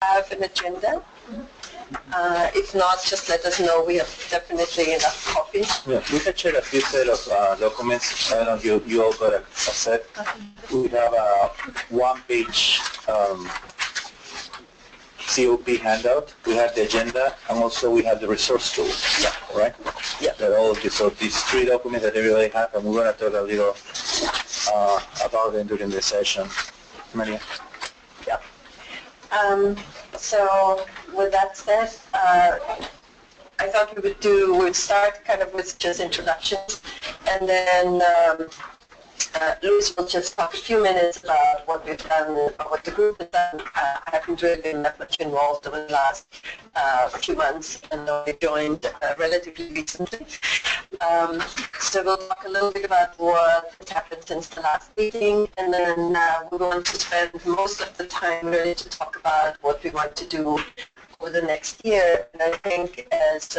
have an agenda? If not, just let us know. We have definitely enough copies. Yeah, we can share a few set of documents. I don't know if you all got a set. We have a one-page COP handout. We have the agenda, and also we have the resource tool. Yeah. Right? Yeah. That all of this, so these three documents that everybody have, and we're going to talk a little about them during the session. Maria? Yeah. So with that said, I thought we'd start kind of with just introductions, and then Luis will just talk a few minutes about what we've done, what the group has done. I haven't really been that much involved over the last few months, and I joined relatively recently. So we'll talk a little bit about what has happened since the last meeting, and then we're going to spend most of the time really to talk about what we want to do for the next year. And I think, as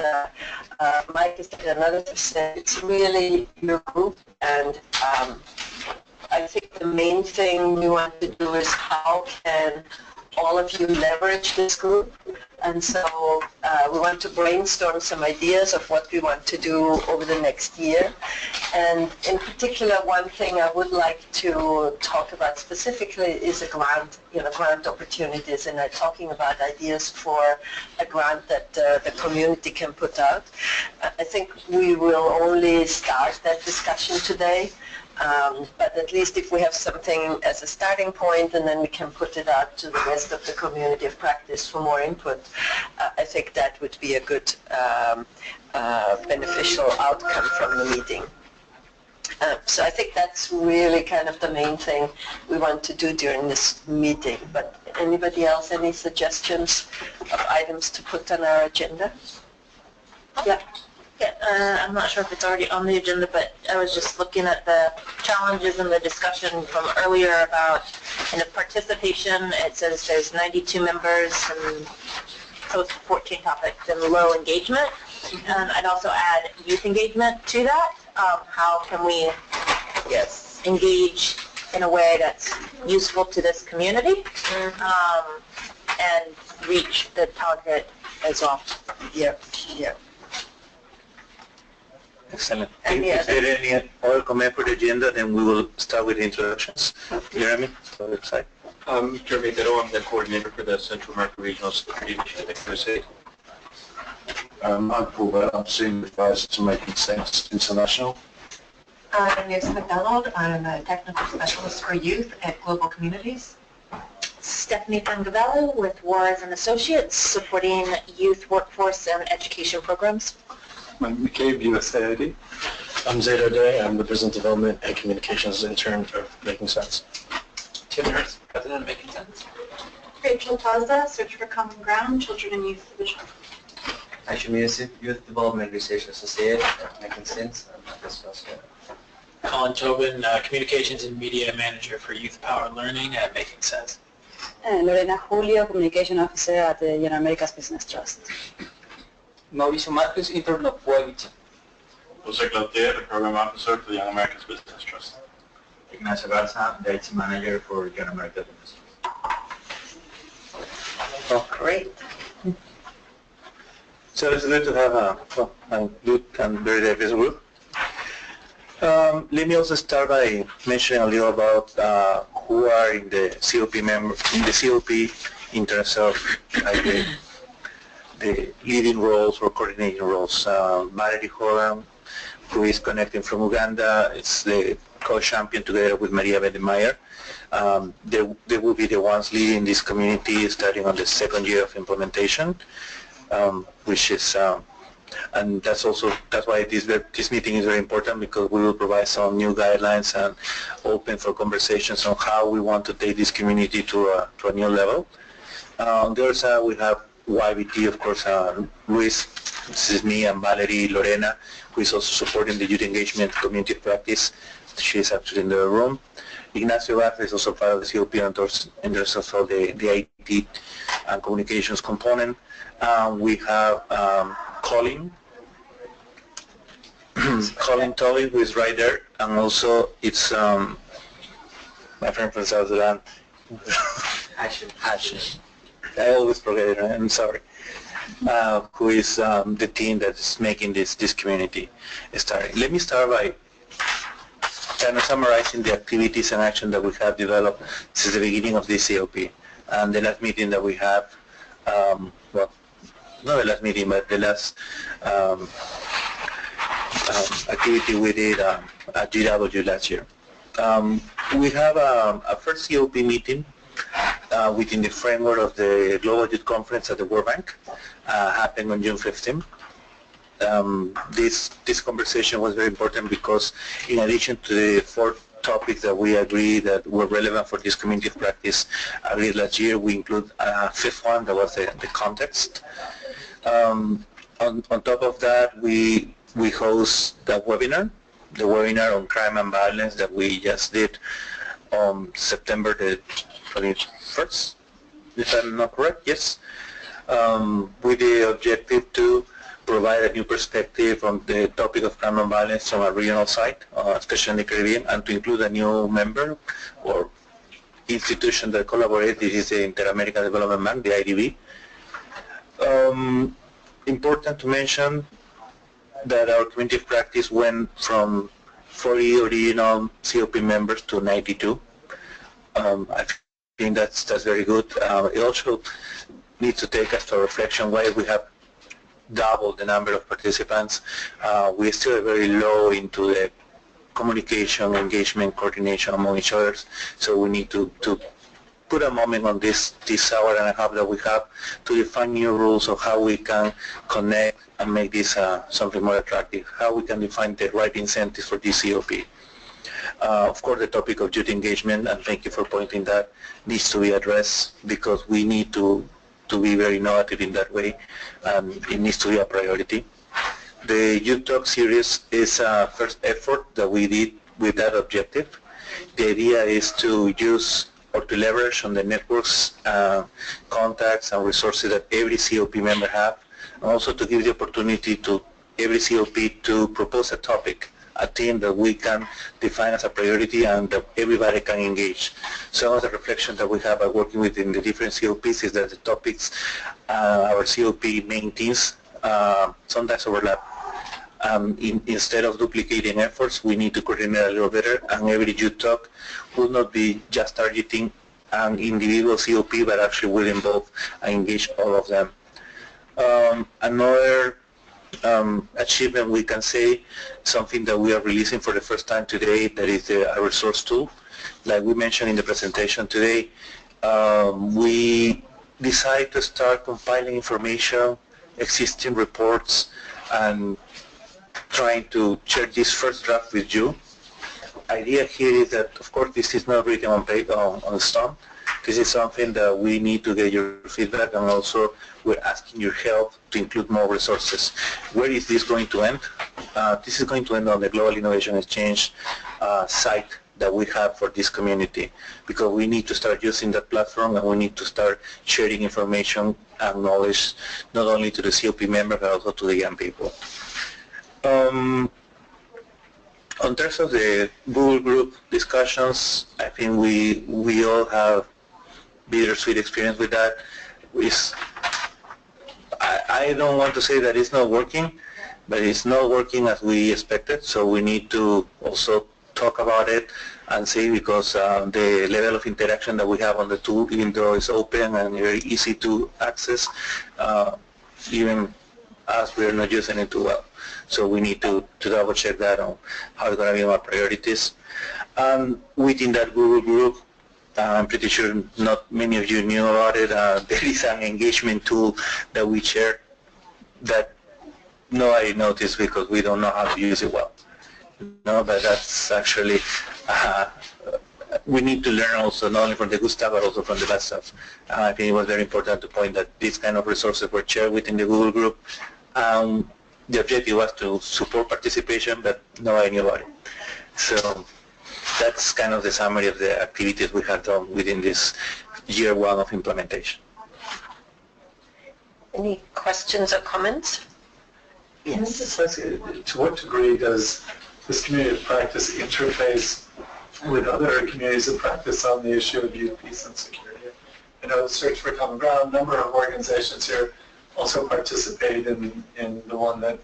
Mike has said and others have said, it's really your group, and I think the main thing we want to do is how can all of you leverage this group. And so we want to brainstorm some ideas of what we want to do over the next year. And in particular, one thing I would like to talk about specifically is a grant, grant opportunities, and I'm talking about ideas for a grant that the community can put out. I think we will only start that discussion today. But at least if we have something as a starting point, and then we can put it out to the rest of the community of practice for more input, I think that would be a good beneficial outcome from the meeting. So I think that's really kind of the main thing we want to do during this meeting. But anybody else, any suggestions of items to put on our agenda? Yeah. I'm not sure if it's already on the agenda, but I was just looking at the challenges and the discussion from earlier about participation. It says there's 92 members and close to 14 topics and low engagement. And I'd also add youth engagement to that. How can we engage in a way that's useful to this community and reach the target as well? Yeah, yeah. Excellent. If there are any other comment for the agenda, then we will start with introductions. Jeremy, for the website. Jeremy Ditto, I'm the coordinator for the Central America Regional Security Initiative USA. I'm Paul Bell, I'm Senior Advisor to Making Sense International. I'm Liz McDonald, I'm a Technical Specialist for Youth at Global Communities. Stephanie Fangavello with Wars and Associates, supporting youth workforce and education programs. I'm McCabe, USAID. I'm Zaydo Day. I'm the Business Development and Communications Intern for Making Sense. Tim Nurse, President of Making Sense. Rachel Taza, Search for Common Ground, Children and Youth Division. Ashim Yusuf, Youth Development Research Associate at Making Sense. Colin Tobin, Communications and Media Manager for YouthPower Learning at Making Sense. And Lorena Julio, Communication Officer at the Young America's Business Trust. Mauricio Marquez, Intern of YBT. Jose Cloutier, the Program Officer for the Young Americans Business Trust. Ignacio Garza, the IT Manager for Young America's Business Trust. Oh, great. So it's good to have a good and very diverse group. Let me also start by mentioning a little about who are in the COP in terms of the leading roles or coordinating roles. Valerie Hogan, who is connecting from Uganda, is the co-champion together with Maria Bedemeyer. They will be the ones leading this community starting on the second year of implementation, which is, and that's why this meeting is very important, because we will provide some new guidelines and open for conversations on how we want to take this community to a new level. On the other side, we have YBT, of course, Luis, this is me, and Valerie, Lorena, who is also supporting the youth engagement community practice. She is actually in the room. Ignacio Garza is also part of the COP and there's also the IT and communications component. We have Colin Tully, who is right there, and also it's my friend from South Sudan, Ashim. I always forget it, I'm sorry. Who is the team that's making this community starting. Let me start by kind of summarizing the activities and action that we have developed since the beginning of this COP. And the last meeting that we have, well, not the last meeting, but the last activity we did at GW last year. We have a first COP meeting within the framework of the Global Youth Conference at the World Bank, happened on June 15th. This conversation was very important because in addition to the 4 topics that we agreed that were relevant for this community of practice agreed last year, we include a 5th one that was the context. On top of that, we host the webinar on crime and violence that we just did on September the 21st, if I'm not correct, yes, with the objective to provide a new perspective on the topic of crime and violence from a regional side, especially in the Caribbean, and to include a new member or institution that collaborates. This is the Inter-American Development Bank, the IDB. Important to mention that our community of practice went from 40 original COP members to 92. I think that's very good. It also needs to take us to a reflection why we have doubled the number of participants. We still are very low into the communication, engagement, coordination among each other. So we need to put a moment on this hour and a half that we have to define new rules of how we can connect and make this something more attractive, how we can define the right incentives for this COP. Of course, the topic of youth engagement, and thank you for pointing that, needs to be addressed because we need to be very innovative in that way, and it needs to be a priority. The Youth Talk series is a first effort that we did with that objective. The idea is to use or to leverage on the networks, contacts and resources that every COP member have, and also to give the opportunity to every COP to propose a topic, a theme that we can define as a priority and that everybody can engage. Some of the reflection that we have by working within the different COPs is that the topics, our COP main themes, sometimes overlap. Instead of duplicating efforts, we need to coordinate a little better, and every youth talk will not be just targeting an individual COP, but actually will involve and engage all of them. Another achievement we can say, something that we are releasing for the first time today, that is a resource tool. Like we mentioned in the presentation today, we decided to start compiling information, existing reports, and trying to share this first draft with you. Idea here is that, of course, this is not written on paper, on stone. This is something that we need to get your feedback, and also we're asking your help to include more resources. Where is this going to end? This is going to end on the Global Innovation Exchange site that we have for this community, because we need to start using that platform, and we need to start sharing information and knowledge not only to the COP members but also to the young people. On terms of the Google group discussions, I think we all have bittersweet experience with that. I don't want to say that it's not working, but it's not working as we expected, so we need to also talk about it and see, because the level of interaction that we have on the tool, even though it's open and very easy to access, even as we're not using it too well. So we need to double check that on how it's going to be our priorities. Within that Google group, I'm pretty sure not many of you knew about it. There is an engagement tool that we share that nobody noticed because we don't know how to use it well. No, but that's actually, we need to learn also not only from the good stuff but also from the bad stuff. I think it was very important to point that these kind of resources were shared within the Google group. The objective was to support participation, but nobody knew about it. So that's kind of the summary of the activities we have done within this year one of implementation. Any questions or comments? Yes. To what degree does this community of practice interface with other communities of practice on the issue of youth, peace, and security? Search for Common Ground, a number of organizations here also participate in the one that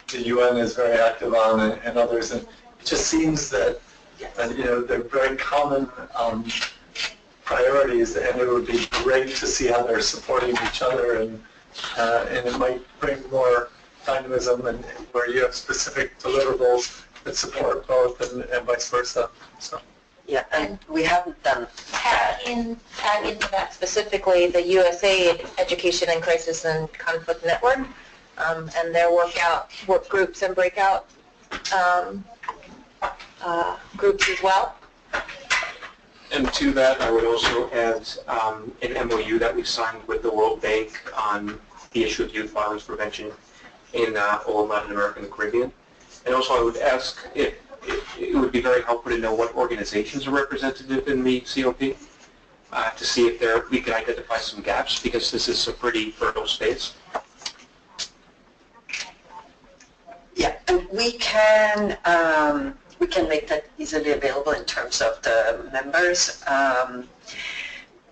the UN is very active on and others. And it just seems that, they're very common priorities, and it would be great to see how they're supporting each other, and it might bring more dynamism, and where you have specific deliverables that support both, and vice versa. So. Yeah, and we haven't done tag into that specifically the USAID Education and Crisis and Conflict Network, and their work groups and breakout groups as well. And to that, I would also add an MOU that we signed with the World Bank on the issue of youth violence prevention in all of Latin America and the Caribbean. And also I would ask if it would be very helpful to know what organizations are represented in the COP to see if we can identify some gaps, because this is a pretty fertile space. Yeah, and we can make that easily available in terms of the members.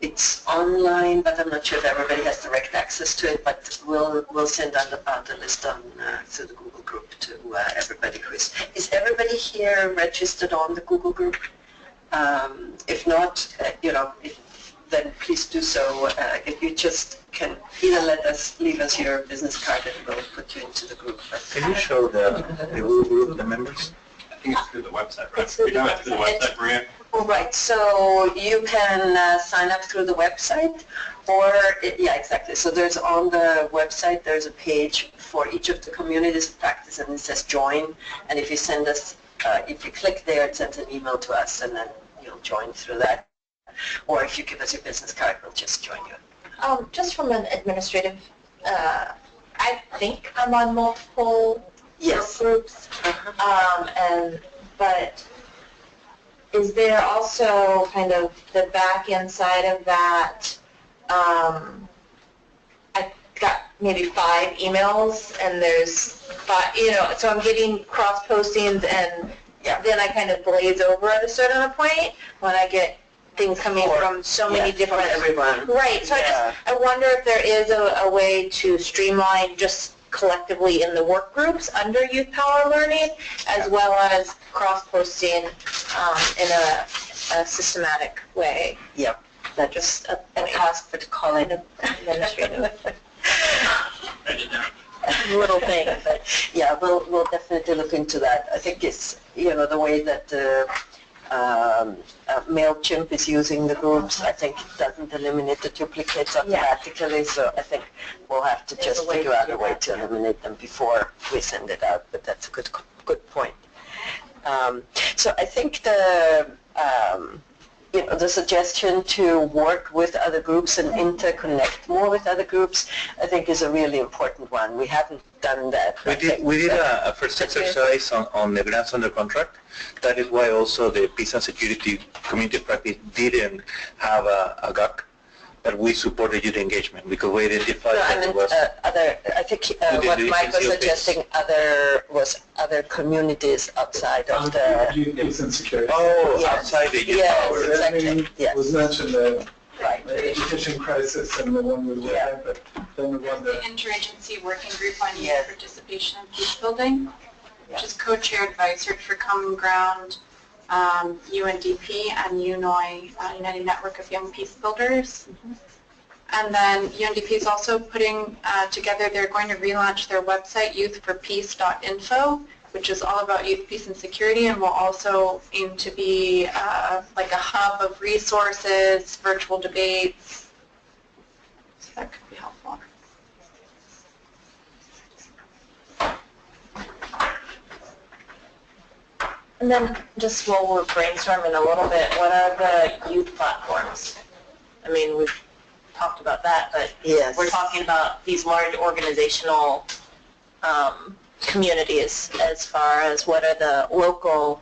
It's online, but I'm not sure if everybody has direct access to it. But we'll send out the list through the Google group to everybody who is. Is everybody here registered on the Google group? If not, then please do so. If you just can either leave us your business card, and we'll put you into the group. Can you show the Google group, the members? I think it's through the website, right? You're doing it through the website, Maria? Right, so you can sign up through the website, or, yeah, exactly. So there's on the website, there's a page for each of the communities of practice, and it says join. And if you send us, if you click there, it sends an email to us, and then you'll join through that. Or if you give us your business card, we'll just join you. Just from an administrative, I think I'm on multiple groups, but is there also kind of the back end side of that? I got maybe 5 emails, and there's 5, so I'm getting cross postings, and then I kind of glaze over at a certain point when I get things coming from so many different, from everyone. Right. So I wonder if there is a way to streamline just collectively in the work groups under YouthPower Learning, as well as cross-posting in a systematic way. Yep. That's just a task for the calling administrative little thing. But yeah, we'll definitely look into that. I think it's the way that MailChimp is using the groups, I think it doesn't eliminate the duplicates automatically, so I think we'll have to just figure out a way to eliminate them before we send it out, but that's a good point. So I think the suggestion to work with other groups and interconnect more with other groups, I think is a really important one. We haven't done that. We did a first exercise on the grants under contract. That is why also the Peace and Security Community Practice didn't have a GAC, but we supported youth engagement because we identified that it was I think what Mike was suggesting other communities outside of the Peace and Security. Oh, outside the youth power. Exactly. Yes. Was mentioned the Right. education crisis and the one we looked at, but then the one that the Interagency Working Group on Youth Participation and Peace Building, which is co-chaired by Search for Common Ground, UNDP, and UNOI, United Network of Young Peace Builders. And then UNDP is also putting together, they're going to relaunch their website, youthforpeace.info, which is all about youth peace and security, and will also aim to be like a hub of resources, virtual debates. So that could be helpful. And then just while we're brainstorming a little bit, what are the youth platforms? I mean, we've talked about that, but we're talking about these large organizational communities as far as what are the local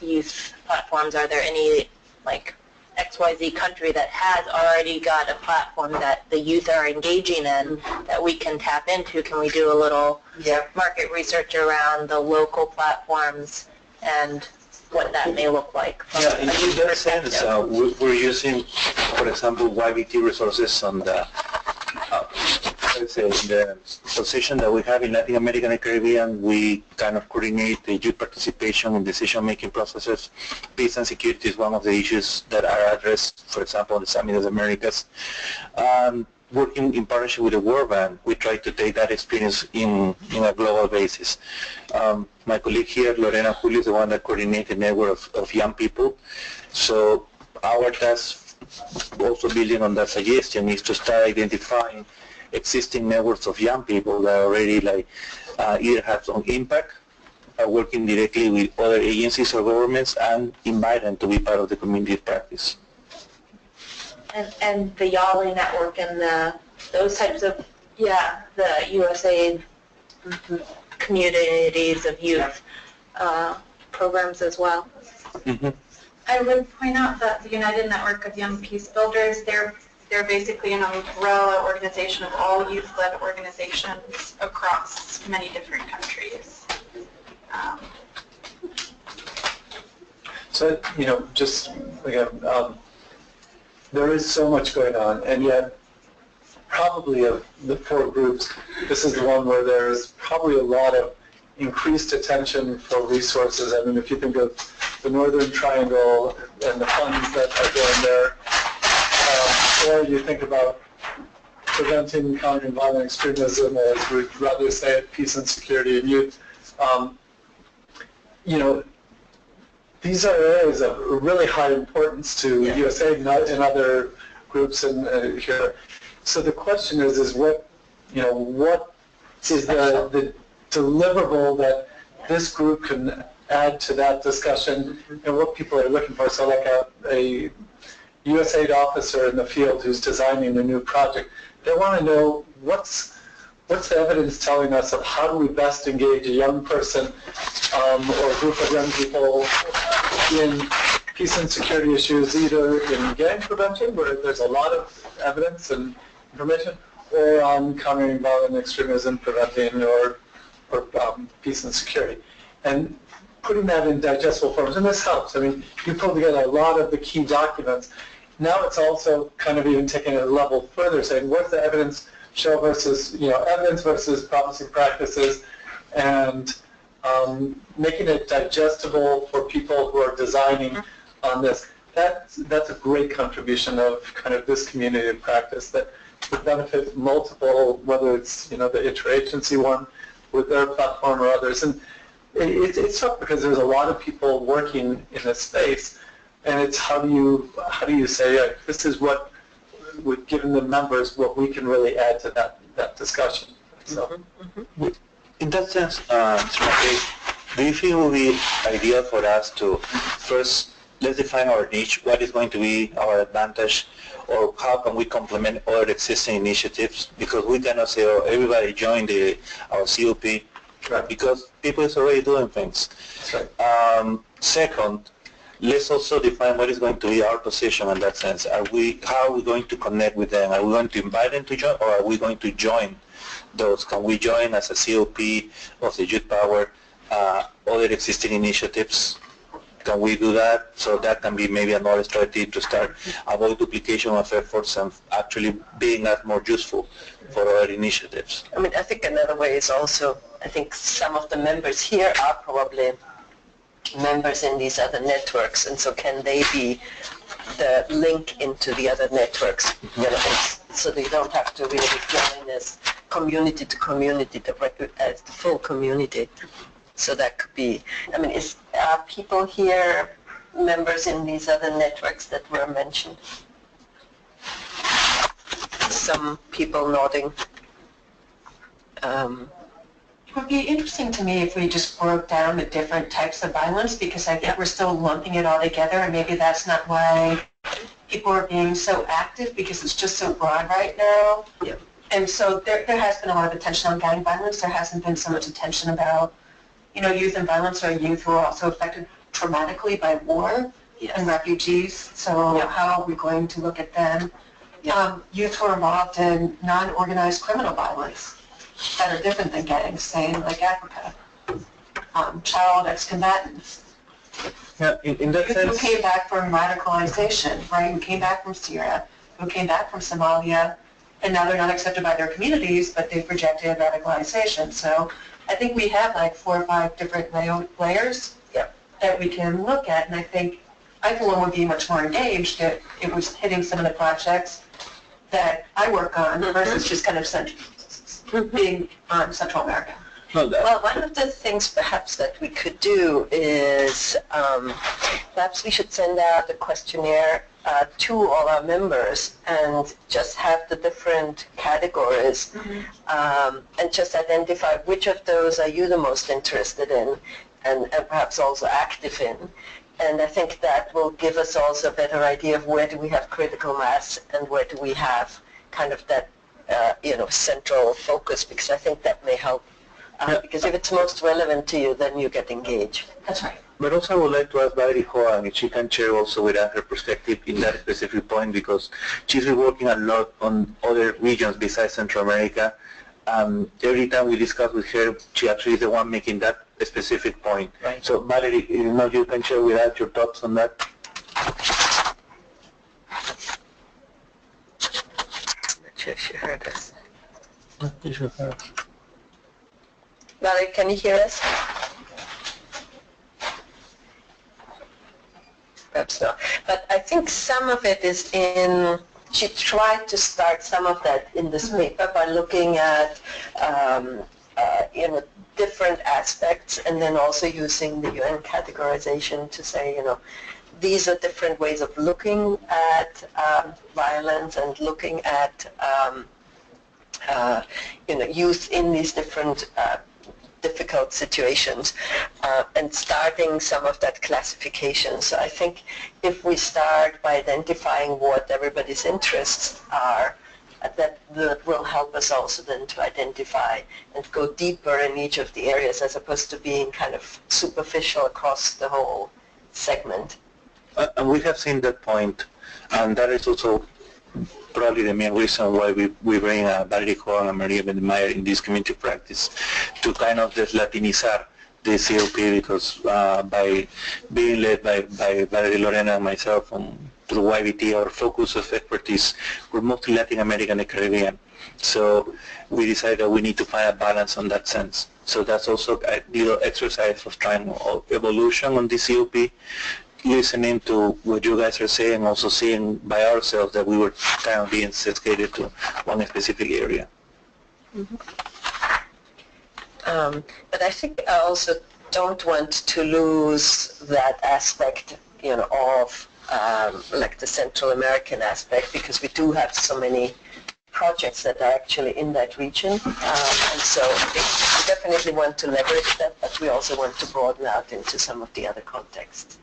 youth platforms. Are there any like XYZ country that has already got a platform that the youth are engaging in that we can tap into? Can we do a little market research around the local platforms and what that may look like. Yeah, in that sense, we're using, for example, YBT resources on the, let's say, the position that we have in Latin America and the Caribbean. We kind of coordinate the youth participation in decision-making processes. Peace and security is one of the issues that are addressed, for example, in the Summit of the Americas. Working in partnership with the World Bank, we try to take that experience in a global basis. My colleague here, Lorena Julio, is the one that coordinates the network of young people. So our task, also building on that suggestion, is to start identifying existing networks of young people that already either have some impact, are working directly with other agencies or governments, and invite them to be part of the community practice. And the YALI network and those types of, the USAID communities of youth programs as well. Mm-hmm. I would point out that the United Network of Young Peace Builders, they're basically an umbrella organization of all youth-led organizations across many different countries. So, just again, there is so much going on, and yet probably of the 4 groups, this is the one where there's probably a lot of increased attention for resources. I mean, if you think of the Northern Triangle and the funds that are going there, or you think about preventing, countering violent extremism, as we'd rather say it, peace and security and youth, these are areas of really high importance to USAID and other groups in here. So the question is what is the deliverable that this group can add to that discussion, and what people are looking for? So like a USAID officer in the field who's designing a new project, they want to know what's the evidence telling us of how do we best engage a young person or a group of young people in peace and security issues, either in gang prevention, where there's a lot of evidence and information, or on countering violent extremism, preventing, or peace and security. And putting that in digestible forms, and this helps. I mean, you pull together a lot of the key documents. Now it's also kind of even taking it a level further, saying what's the evidence show versus, evidence versus promising practices, and making it digestible for people who are designing on this. That's a great contribution of kind of this community of practice that would benefit multiple, whether it's, the interagency one with their platform or others. And it's tough because there's a lot of people working in this space, and it's how do you say, this is what, given the members, what we can really add to that discussion. So. In that sense, do you feel it would be ideal for us to first, let's define our niche, what is going to be our advantage, or how can we complement other existing initiatives? Because we cannot say, everybody join our COP, right, because people is already doing things. That's right. Second, let's also define what is going to be our position in that sense. How are we going to connect with them? Are we going to invite them to join, or are we going to join those? Can we join as a COP of the YouthPower other existing initiatives? Can we do that? So that can be maybe another strategy to start avoid duplication of efforts and actually being that more useful for other initiatives. I mean, I think another way is also, I think some of the members here are probably members in these other networks, and so can they be the link into the other networks, so they don't have to really join as community to community, as the full community. So that could be, I mean, are people here members in these other networks that were mentioned? Some people nodding. It would be interesting to me if we just broke down the different types of violence, because I think we're still lumping it all together, and maybe that's not why people are being so active, because it's just so broad right now. Yeah. And so there has been a lot of attention on gang violence. There hasn't been so much attention about, youth and violence, or youth who are also affected traumatically by war and refugees. So how are we going to look at them? Youth who are involved in non-organized criminal violence that are different than gangs, say in like Africa. Child ex-combatants. Yeah, in that Youth who sense, came back from radicalization, right, who came back from Syria, who came back from Somalia, and now they're not accepted by their communities, but they've rejected radicalization. So I think we have like 4 or 5 different layers that we can look at, and I think I, for one, would be much more engaged if it was hitting some of the projects that I work on versus just kind of being on Central America. Well, one of the things perhaps that we could do is perhaps we should send out a questionnaire to all our members and just have the different categories and just identify which of those are you the most interested in and perhaps also active in. And I think that will give us also a better idea of where do we have critical mass and where do we have kind of that, central focus, because I think that may help. Because if it's most relevant to you, then you get engaged. That's right. but also I would like to ask Valerie Hoang if she can share also with us her perspective in that specific point, because she's been working a lot on other regions besides Central America. Every time we discuss with her, she actually is the one making that specific point. Right. So Valerie, you can share with us your thoughts on that. Not sure if she heard us. You should have. Valerie, can you hear us? Perhaps not. But I think some of it is in, she tried to start some of that in this paper by looking at, different aspects and then also using the UN categorization to say, these are different ways of looking at violence and looking at, youth in these different difficult situations and starting some of that classification. So I think if we start by identifying what everybody's interests are, that will help us also then to identify and go deeper in each of the areas as opposed to being kind of superficial across the whole segment. And we have seen that point, and that is also probably the main reason why we bring Valerie Hoang and Maria Bedemeyer in this community practice to kind of just Latinizar the COP, because by being led by Valerie, Lorena, and myself through YBT, our focus of expertise, we're mostly Latin America and the Caribbean. So we decided that we need to find a balance on that sense. So that's also a little exercise of trying evolution on the COP, listening to what you guys are saying, also seeing by ourselves that we were kind of being dedicated to one specific area. Mm-hmm. But I think I also don't want to lose that aspect, of like the Central American aspect, because we do have so many projects that are actually in that region, and so we definitely want to leverage that, but we also want to broaden out into some of the other contexts.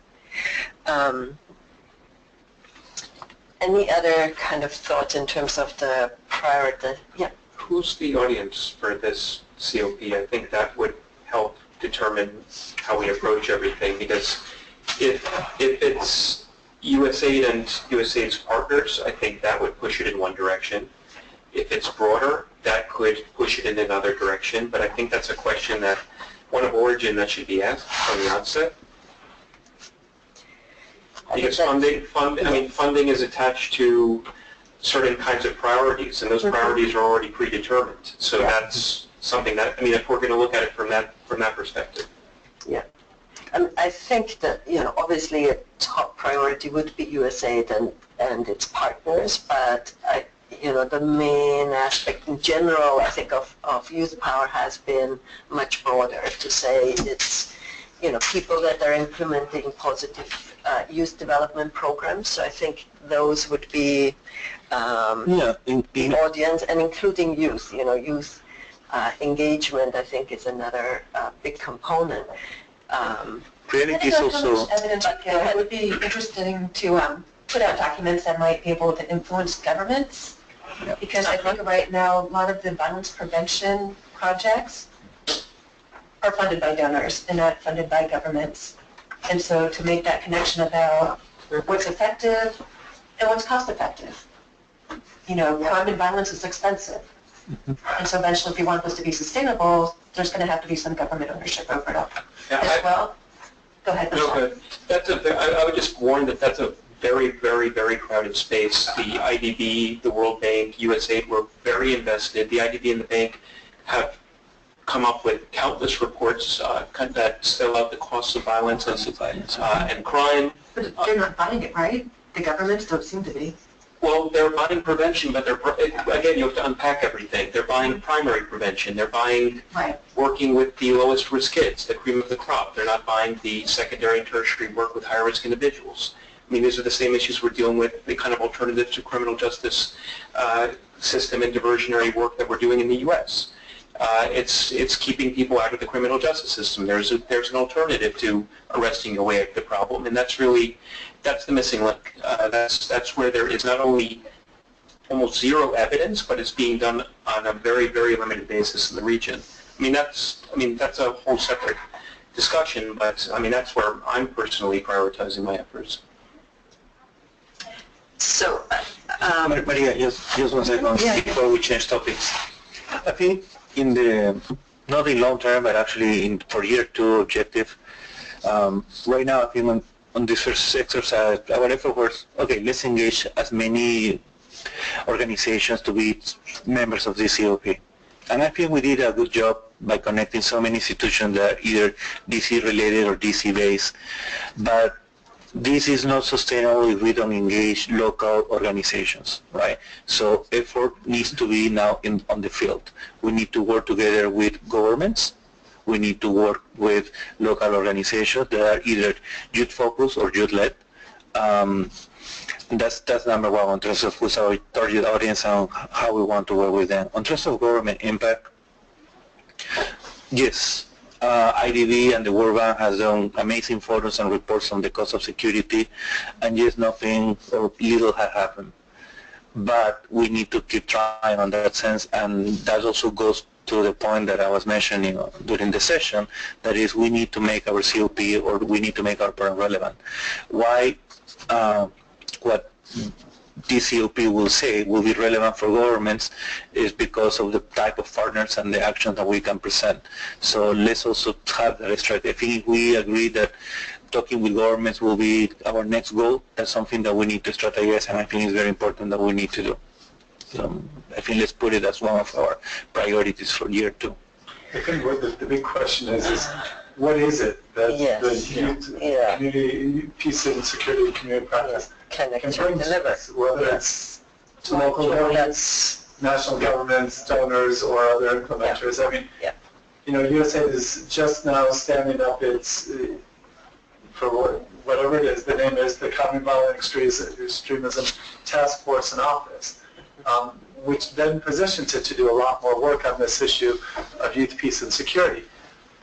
Any other kind of thoughts in terms of the priority? Yeah. Who's the audience for this COP? I think that would help determine how we approach everything, because if it's USAID and USAID's partners, I think that would push it in one direction. If it's broader, that could push it in another direction, but I think that's a question that, one of origin that should be asked from the outset. Because funding is attached to certain kinds of priorities, and those priorities are already predetermined. So that's something that, if we're going to look at it from that perspective. Yeah. I think that, obviously a top priority would be USAID and its partners, but the main aspect in general, I think, of YouthPower has been much broader, to say it's, people that are implementing positive youth development programs. So I think those would be the audience, and including youth. Youth engagement, I think, is another big component. Reality is also evidence. It would be interesting to put out documents that might be able to influence governments, because I think right now a lot of the violence prevention projects are funded by donors and not funded by governments. And so to make that connection about what's effective and what's cost effective. Crime and violence is expensive. And so eventually, if you want this to be sustainable, there's going to have to be some government ownership over it all as well. Go ahead. No, but I would just warn that that's a very, very, very crowded space. The IDB, the World Bank, USAID were very invested. The IDB and the bank have come up with countless reports that spell out the costs of violence and crime. But they're not buying it, right? The governments don't seem to be. Well, they're buying prevention, but again, you have to unpack everything. They're buying primary prevention. They're buying working with the lowest risk kids, the cream of the crop. They're not buying the secondary and tertiary work with high risk individuals. I mean, these are the same issues we're dealing with, the kind of alternative to criminal justice system and diversionary work that we're doing in the U.S. It's keeping people out of the criminal justice system. There's an alternative to arresting away at the problem, and that's the missing link. That's where there is not only almost zero evidence, but it's being done on a very, very limited basis in the region. I mean, that's a whole separate discussion, but I mean, that's where I'm personally prioritizing my efforts. So, Maria, just 1 second before we change topics. I think in the, not in long term, but actually for year 2 objective, right now I think on this first exercise, our effort was, okay, let's engage as many organizations to be members of the COP. And I think we did a good job by connecting so many institutions that are either DC related or DC based. But this is not sustainable if we don't engage local organizations, right? So effort needs to be now on the field. We need to work together with governments. We need to work with local organizations that are either youth-focused or youth-led. That's number one in terms of who's our target audience and how we want to work with them. In terms of government impact, yes, IDB and the World Bank has done amazing photos and reports on the cost of security, and yes, nothing or little has happened. But we need to keep trying on that sense, and that also goes to the point that I was mentioning during the session, that is we need to make our COP or we need to make our program relevant. Why what this COP will say will be relevant for governments is because of the type of partners and the actions that we can present. So let's also have that strategy. I think we agree that talking with governments will be our next goal. That's something that we need to strategize, and I think it's very important that we need to do. So I think let's put it as one of our priorities for year 2. I think what the big question is what is it that the youth community, peace and security community practice can bring to us, whether it's to local governments, national governments, donors, or other implementers. I mean, you know, USAID is just now standing up its, for whatever it is, the name is the Combat Violent Extremism Task Force and Office, which then positions it to do a lot more work on this issue of youth peace and security.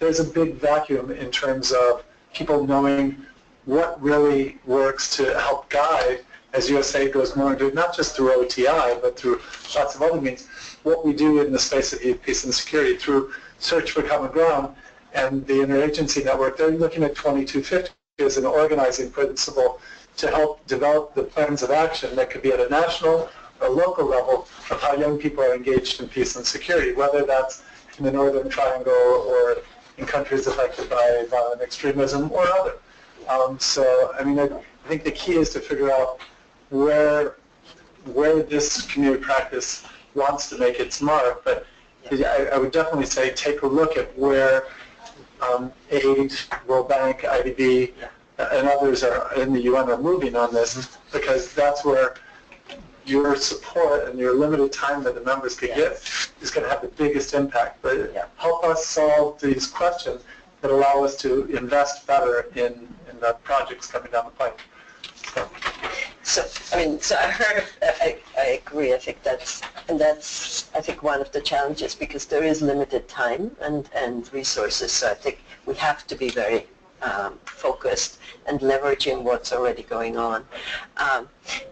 There's a big vacuum in terms of people knowing what really works to help guide as USAID goes more into it, not just through OTI, but through lots of other means, what we do in the space of youth peace and security through Search for Common Ground and the interagency network. They're looking at 2250 as an organizing principle to help develop the plans of action that could be at a national or local level of how young people are engaged in peace and security, whether that's in the Northern Triangle or in countries affected by violent extremism or other. So, I mean, I think the key is to figure out where this community practice wants to make its mark, but I would definitely say take a look at where aid, World Bank, IDB, and others are in the UN are moving on this, because that's where your support and your limited time that the members could get is going to have the biggest impact. But help us solve these questions that allow us to invest better in the projects coming down the pipe. So I heard, I agree. I think that's I think one of the challenges, because there is limited time and resources. So I think we have to be very focused and leveraging what's already going on. I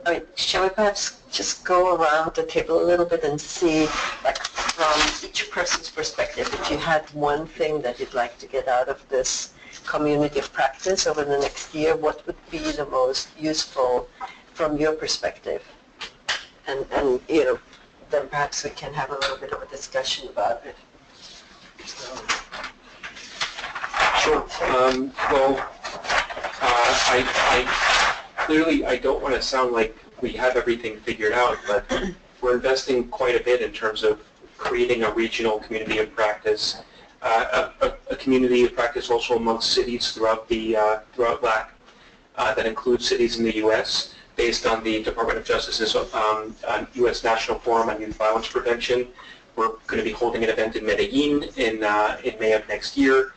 mean, shall we perhaps just go around the table a little bit and see, like, from each person's perspective, if you had one thing that you'd like to get out of this community of practice over the next year, what would be the most useful from your perspective? And you know, then perhaps we can have a little bit of a discussion about it. Sure. Well, Clearly, I don't want to sound like we have everything figured out, but we're investing quite a bit in terms of creating a regional community of practice, a community of practice also amongst cities throughout LAC that includes cities in the U.S. based on the Department of Justice's U.S. National Forum on Youth Violence Prevention. We're going to be holding an event in Medellin in May of next year.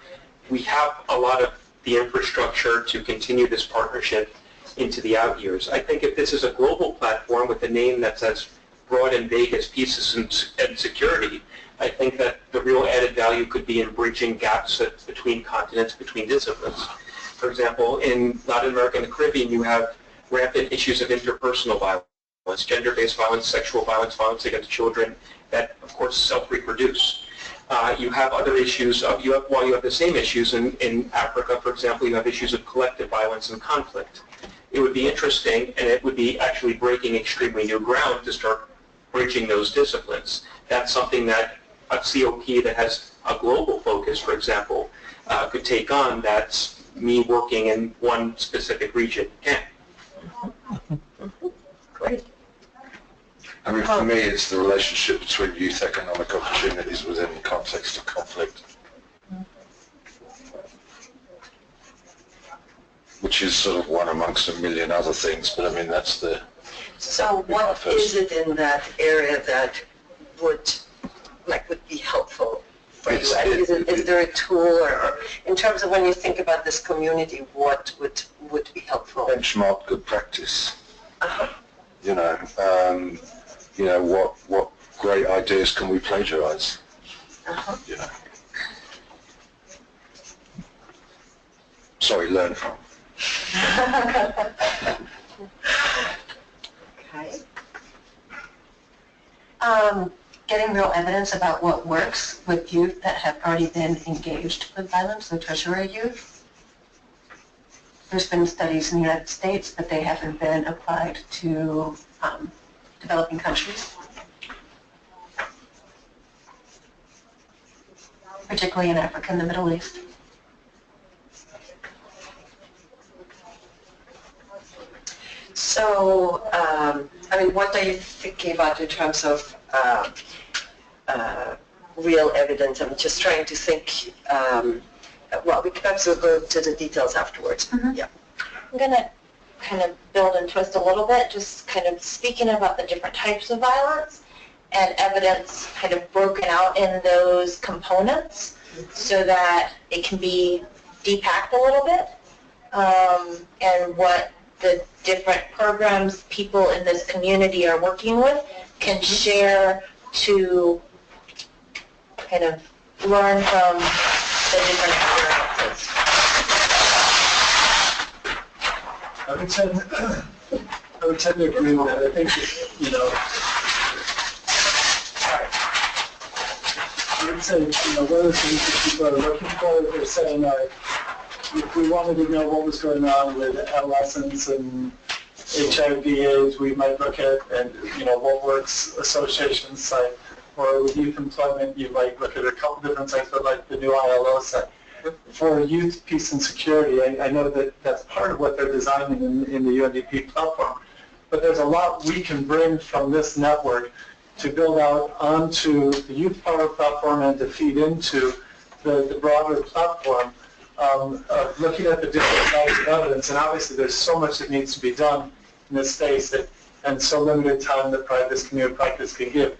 We have a lot of the infrastructure to continue this partnership into the out years. I think if this is a global platform with a name that's as broad and vague as peace and security, I think that the real added value could be in bridging gaps between continents, between disciplines. For example, in Latin America and the Caribbean, you have rampant issues of interpersonal violence, gender-based violence, sexual violence, violence against children that, of course, self-reproduce. You have other issues while you have the same issues in Africa, for example, you have issues of collective violence and conflict. It would be interesting, and it would be actually breaking extremely new ground to start bridging those disciplines. That's something that a COP that has a global focus, for example, could take on. That's me working in one specific region can't. Great. I mean, for me, it's the relationship between youth economic opportunities within the context of conflict, which is sort of one amongst a million other things, but I mean, that's the... So what is it in that area that would be helpful for you? Is there a tool, or in terms of when you think about this community, what would be helpful? Benchmark good practice. Uh-huh. What great ideas can we plagiarize? Uh-huh. Sorry, learn from. Okay. Getting real evidence about what works with youth that have already been engaged with violence, so tertiary youth. There's been studies in the United States, but they haven't been applied to developing countries, particularly in Africa and the Middle East. So, what are you thinking about in terms of real evidence? I'm just trying to think, perhaps we'll go to the details afterwards. Mm-hmm. Yeah. I'm going to kind of build and twist a little bit, just kind of speaking about the different types of violence and evidence kind of broken out in those components so that it can be depacked a little bit, and what the different programs people in this community are working with can share to kind of learn from the different experiences. I would tend to agree with that. I think, I would say, one of the things that people are looking for, they're saying, if we wanted to know what was going on with adolescents and HIV/AIDS, we might look at, what works associations site, or with youth employment, you might look at a couple different sites, but like the new ILO site. For youth, peace, and security, I know that that's part of what they're designing in the UNDP platform, but there's a lot we can bring from this network to build out onto the YouthPower platform and to feed into the broader platform of looking at the different types of evidence. And obviously there's so much that needs to be done in this space and so limited time that this community practice can give.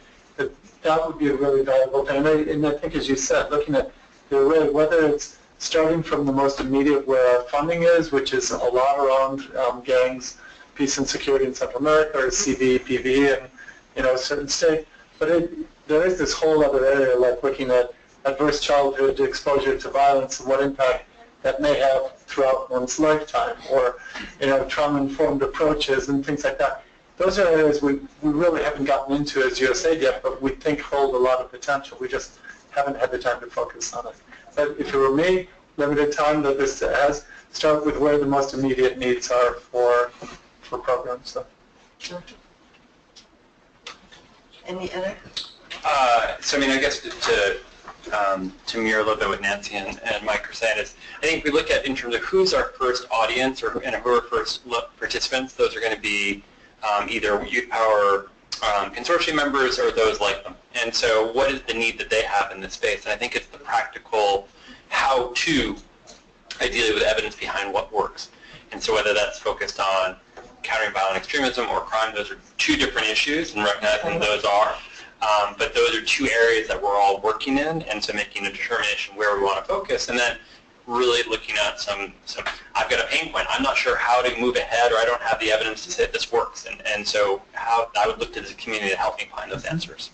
That would be a really valuable thing. And I think, as you said, looking at the array, whether it's starting from the most immediate where our funding is, which is a lot around gangs, peace and security in Central America, or CV, PV, and a certain state. But there is this whole other area, like looking at adverse childhood exposure to violence and what impact that may have throughout one's lifetime, or trauma-informed approaches and things like that. Those are areas we really haven't gotten into as USAID yet, but we think hold a lot of potential. We just haven't had the time to focus on it. But if it were me, limited time that this has, start with where the most immediate needs are for programs. So. Any other? I guess to to mirror a little bit what Nancy and Mike are saying is, I think we look at in terms of who's our first audience and who are first participants. Those are going to be either YouthPower consortium members or those like them. And so what is the need that they have in this space? And I think it's the practical how-to, ideally with evidence behind what works. And so whether that's focused on countering violent extremism or crime, those are two different issues, and recognizing those are. But those are two areas that we're all working in, and so making a determination where we want to focus, and then really looking at some I've got a pain point. I'm not sure how to move ahead, or I don't have the evidence to say this works. And so how I would look to the community to help me find those answers.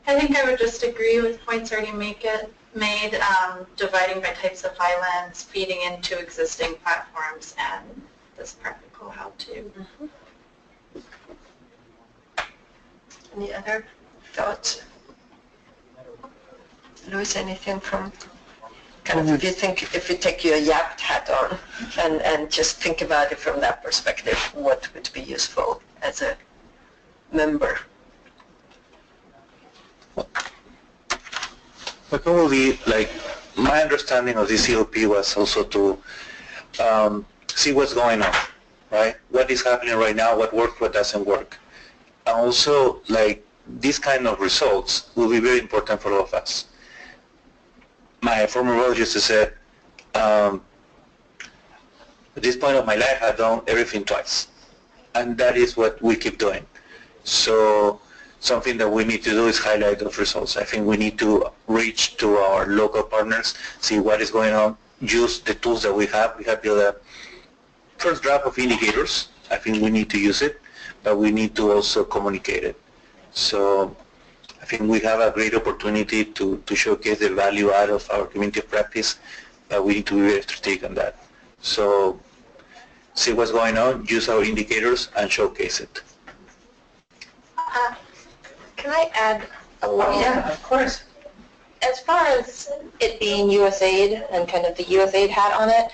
I think I would just agree with points already made, dividing by types of violence, feeding into existing platforms, and this practical how-to. Any other thoughts? Louis, anything from kind of, if you take your YAPT hat on and just think about it from that perspective, what would be useful as a member? But probably, like, my understanding of the COP was also to see what's going on, right? What is happening right now, what works, what doesn't work. And also, like, these kind of results will be very important for all of us. My former role used to say, at this point of my life, I've done everything twice. And that is what we keep doing. So something that we need to do is highlight those results. I think we need to reach to our local partners, see what is going on, use the tools that we have. We have built a first draft of indicators. I think we need to use it, but we need to also communicate it. So I think we have a great opportunity to showcase the value out of our community of practice, but we need to be very strategic on that. So see what's going on, use our indicators, and showcase it. Can I add a little? Yeah, of course. As far as it being USAID and kind of the USAID hat on it,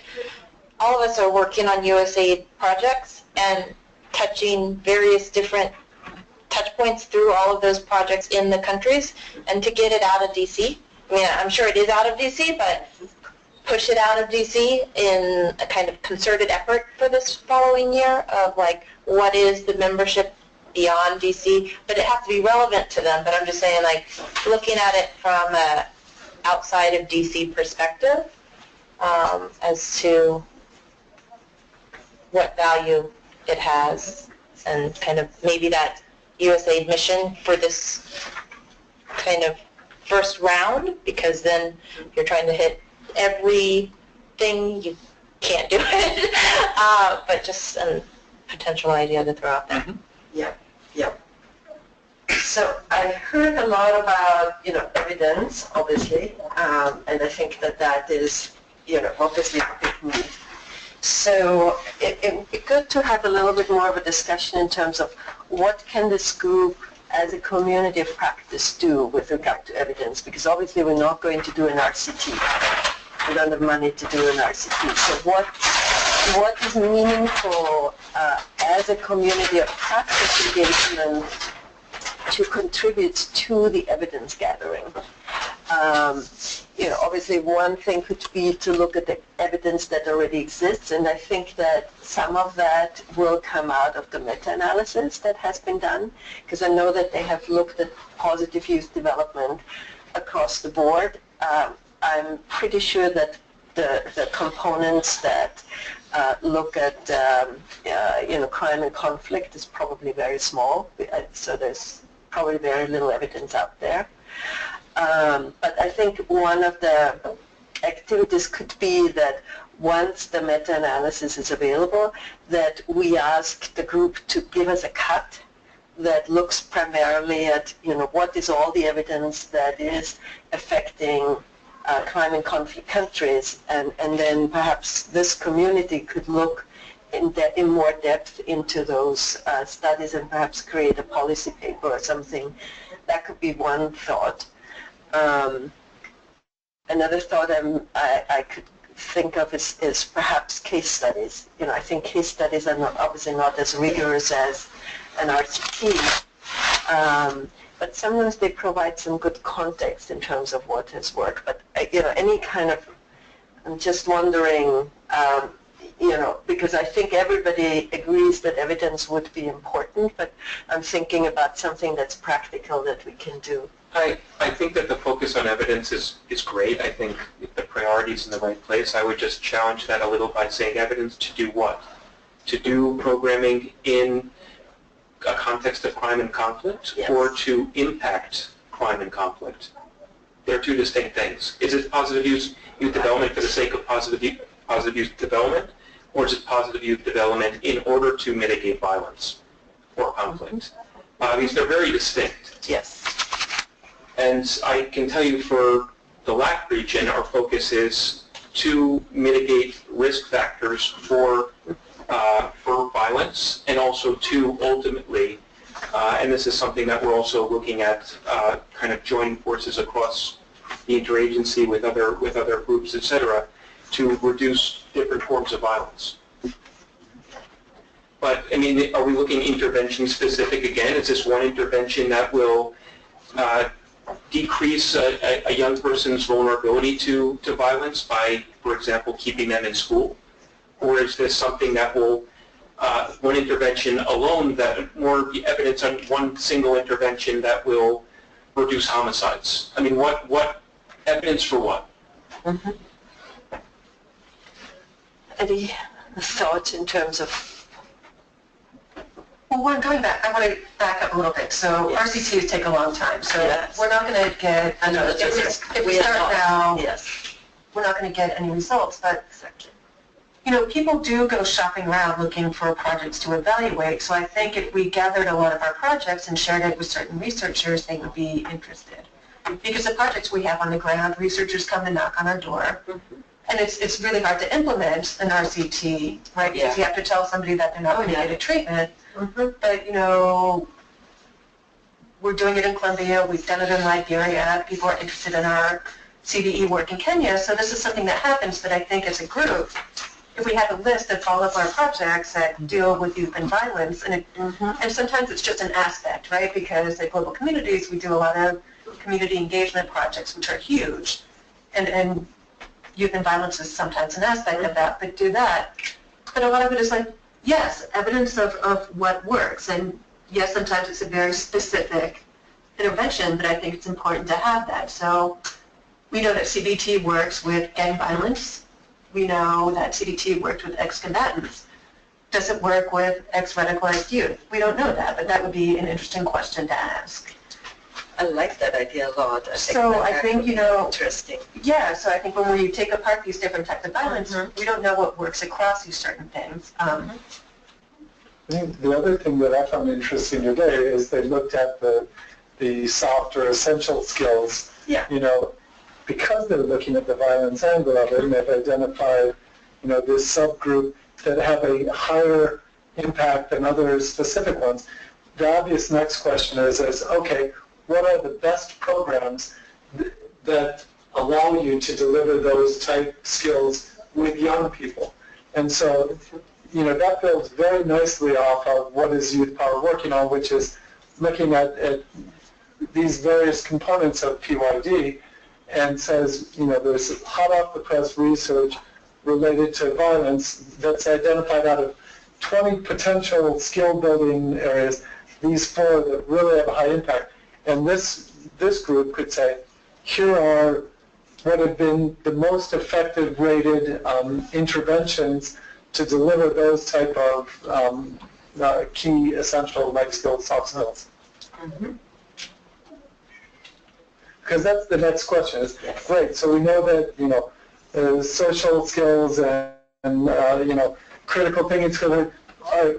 all of us are working on USAID projects and touching various different touch points through all of those projects in the countries, and to get it out of DC. I mean, I'm sure it is out of DC, but push it out of DC in a kind of concerted effort for this following year of like, what is the membership beyond DC, but it has to be relevant to them. But I'm just saying, like, looking at it from a outside of DC perspective as to what value it has, and kind of maybe that USAID mission for this kind of first round, because then you're trying to hit everything, you can't do it, but just a potential idea to throw out there. Yeah. Yep. So I heard a lot about, evidence, obviously, and I think that is, obviously a big need. So it would be good to have a little bit more of a discussion in terms of what can this group as a community of practice do with regard to evidence, because obviously we're not going to do an RCT. We don't have money to do an RCT. So what is meaningful as a community of practice engagement to contribute to the evidence gathering? Obviously one thing could be to look at the evidence that already exists, and I think that some of that will come out of the meta-analysis that has been done, because I know that they have looked at positive youth development across the board. I'm pretty sure that the components that look at crime and conflict is probably very small, so there's probably very little evidence out there. But I think one of the activities could be that once the meta-analysis is available, that we ask the group to give us a cut that looks primarily at, what is all the evidence that is affecting crime and conflict countries, and then perhaps this community could look in more depth into those studies and perhaps create a policy paper or something. That could be one thought. Another thought I could think of is perhaps case studies. You know, I think case studies are obviously not as rigorous as an RCT, but sometimes they provide some good context in terms of what has worked. But, you know, any kind of, I'm just wondering, you know, because I think everybody agrees that evidence would be important, but I'm thinking about something that's practical that we can do. I think that the focus on evidence is great. I think if the priority is in the right place, I would just challenge that a little by saying evidence to do what? To do programming in a context of crime and conflict, yes, or to impact crime and conflict. They're two distinct things. Is it positive youth development for the sake of positive youth development, or is it positive youth development in order to mitigate violence or conflict? These are very distinct. Yes. And I can tell you for the LAC region, our focus is to mitigate risk factors for violence, and also to ultimately, and this is something that we're also looking at, kind of joining forces across the interagency with other groups, etc., to reduce different forms of violence. But I mean, are we looking intervention specific again? Is this one intervention that will decrease a young person's vulnerability to violence by, for example, keeping them in school? Or is this something that will, one intervention alone, that more evidence on one single intervention that will reduce homicides? I mean, what evidence for what? Mm-hmm. Any thoughts in terms of? Well, we're going back. I want to back up a little bit. So yes, RCTs take a long time. So yes, we're not going to get, if we start now, yes, we're not going to get any results. But, you know, people do go shopping around looking for projects to evaluate. So I think if we gathered a lot of our projects and shared it with certain researchers, they would be interested. Because the projects we have on the ground, researchers come and knock on our door. Mm-hmm. And it's really hard to implement an RCT, right? Because you have to tell somebody that they're not going to get a treatment. Mm-hmm. But, you know, we're doing it in Colombia. We've done it in Liberia. People are interested in our CVE work in Kenya. So this is something that happens. But I think as a group, if we have a list of all of our projects that deal with youth and violence, and and sometimes it's just an aspect, right? Because at Global Communities, we do a lot of community engagement projects, which are huge. And youth and violence is sometimes an aspect of that, but do that. But a lot of it is like, yes, evidence of what works. And yes, sometimes it's a very specific intervention, but I think it's important to have that. So we know that CBT works with gang violence. We know that CBT worked with ex-combatants. Does it work with ex-radicalized youth? We don't know that, but that would be an interesting question to ask. I like that idea a lot. I think, you know, interesting. Yeah, so I think when we take apart these different types of violence, we don't know what works across these certain things. I think the other thing that I found interesting today is they looked at the soft or essential skills. Yeah. You know, because they're looking at the violence angle of it, and they've identified, you know, this subgroup that have a higher impact than other specific ones. The obvious next question is okay, what are the best programs that allow you to deliver those type skills with young people? And so, you know, that builds very nicely off of what is YouthPower working on, which is looking at these various components of PYD, and says, you know, there's hot off the press research related to violence that's identified out of 20 potential skill building areas, these 4 that really have a high impact. And this group could say, here are what have been the most effective rated interventions to deliver those type of key essential life skills, soft skills. Mm-hmm. Because that's the next question. Is great. So we know that, you know, social skills and you know, critical thinking skills.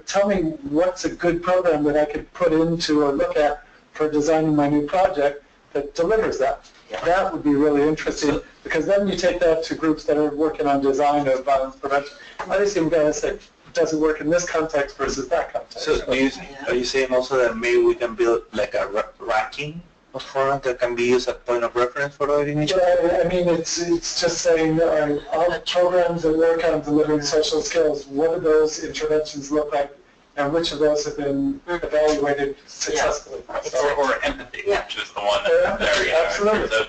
Tell me what's a good program that I could put into or look at for designing my new project that delivers that. Yeah. That would be really interesting, because then you take that to groups that are working on design of violence prevention. Obviously, we've got to say, does it work in this context versus that context? So are you saying also that maybe we can build like a ranking a forum that can be used as point of reference for other initiatives? Well, I mean, it's just saying, all the programs that work on delivering social skills, what do those interventions look like, and which of those have been evaluated successfully? Or empathy, which is the one Absolutely.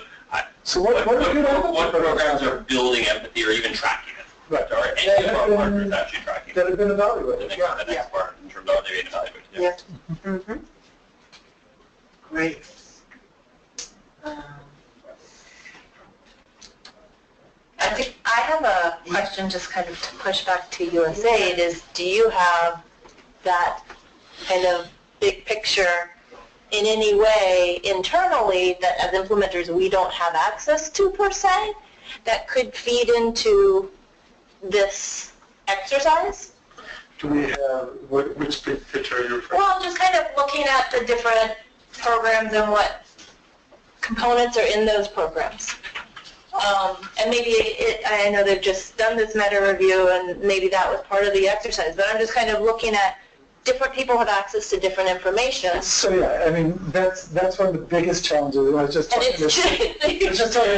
So what programs are building empathy or even tracking it? Right. Or any of our partners actually tracking it? That have been evaluated. The next part in terms of are they being evaluated? Yeah. Mm-hmm. Great. I think I have a question just kind of to push back to USAID is, do you have that kind of big picture in any way internally that as implementers we don't have access to per se that could feed into this exercise? Do we have, which big picture are you referring to? Well, just kind of looking at the different programs and what components are in those programs. And maybe I know they've just done this meta review and maybe that was part of the exercise, but I'm just kind of looking at different people have access to different information. So yeah, I mean, that's one of the biggest challenges. I was just talking to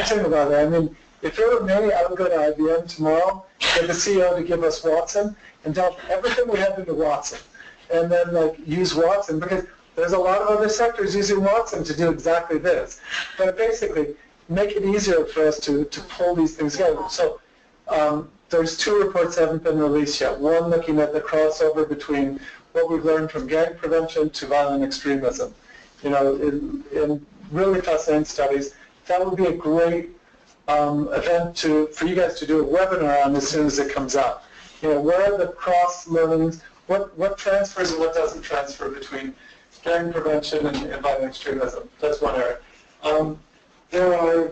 Tim about it. I mean, if it were me, I would go to IBM tomorrow, get the CEO to give us Watson and dump everything we have into Watson. And then like use Watson because there's a lot of other sectors using Watson to do exactly this. But basically, make it easier for us to pull these things together. So there's 2 reports that haven't been released yet. One looking at the crossover between what we've learned from gang prevention to violent extremism. You know, in really fascinating studies. That would be a great event for you guys to do a webinar on as soon as it comes out. You know, where are the cross learnings, what transfers and what doesn't transfer between gang prevention and violent extremism. That's one area. There are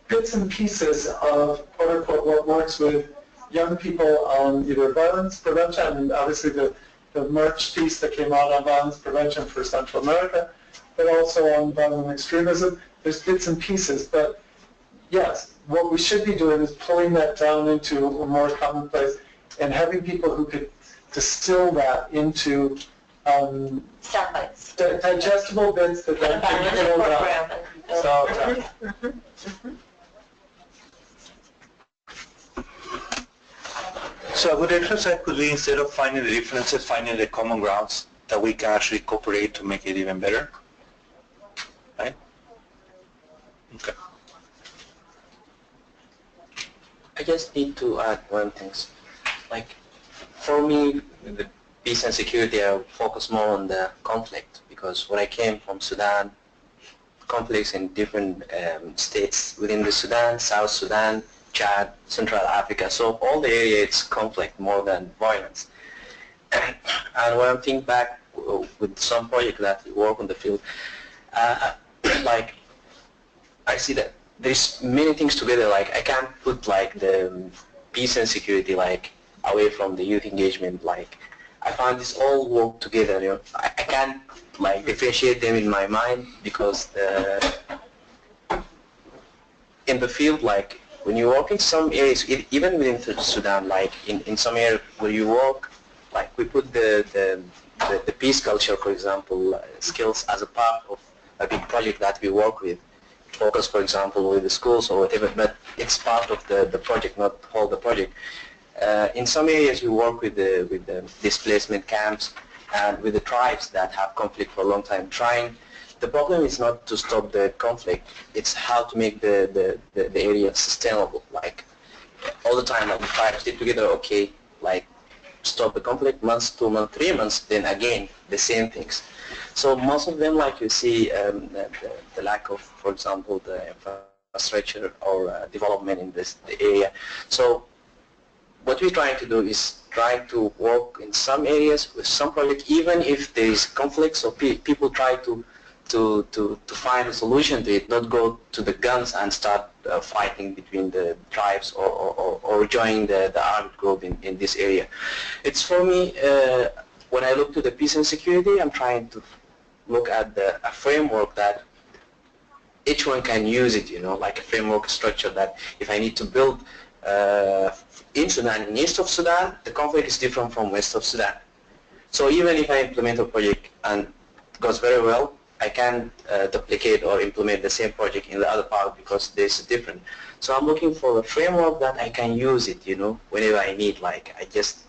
bits and pieces of quote-unquote what works with young people on either violence prevention, and obviously the March piece that came out on violence prevention for Central America, but also on violent extremism. There's bits and pieces, but yes, what we should be doing is pulling that down into a more commonplace and having people who could distill that into sound bites. Digestible bits that then can be rolled out. So a good exercise could be, instead of finding the differences, finding the common grounds that we can actually cooperate to make it even better. Right? Okay. I just need to add one thing. Like, for me, the peace and security, I focus more on the conflict because when I came from Sudan, conflicts in different states within the Sudan, South Sudan, Chad, Central Africa. So all the area, it's conflict more than violence. And when I think back with some project that we work on the field, like I see that there's many things together. Like I can't put like the peace and security like away from the youth engagement. Like I find this all work together. You know, I can't like differentiate them in my mind because in the field, like when you work in some areas, even within Sudan, like in some areas where you work, like we put the peace culture, for example, skills as a part of a big project that we work with. Focus, for example, with the schools or whatever, but it's part of the project, not all the project. In some areas, we work with the displacement camps and with the tribes that have conflict for a long time. The problem is not to stop the conflict; it's how to make the area sustainable. Like all the time, like the tribes stay together. Okay, like stop the conflict, months, 2 months, 3 months, then again the same things. So most of them, like you see, the lack of, for example, the infrastructure or development in the area. So what we're trying to do is try to work in some areas with some project, even if there is conflict. So people try to find a solution to it, not go to the guns and start fighting between the tribes or join the armed group in this area. It's for me. When I look to the peace and security, I'm trying to look at a framework that each one can use it, you know, like a framework structure that if I need to build in Sudan, in east of Sudan, the conflict is different from west of Sudan. So even if I implement a project and it goes very well, I can't duplicate or implement the same project in the other part because there's a different. So I'm looking for a framework that I can use it, whenever I need. Like I just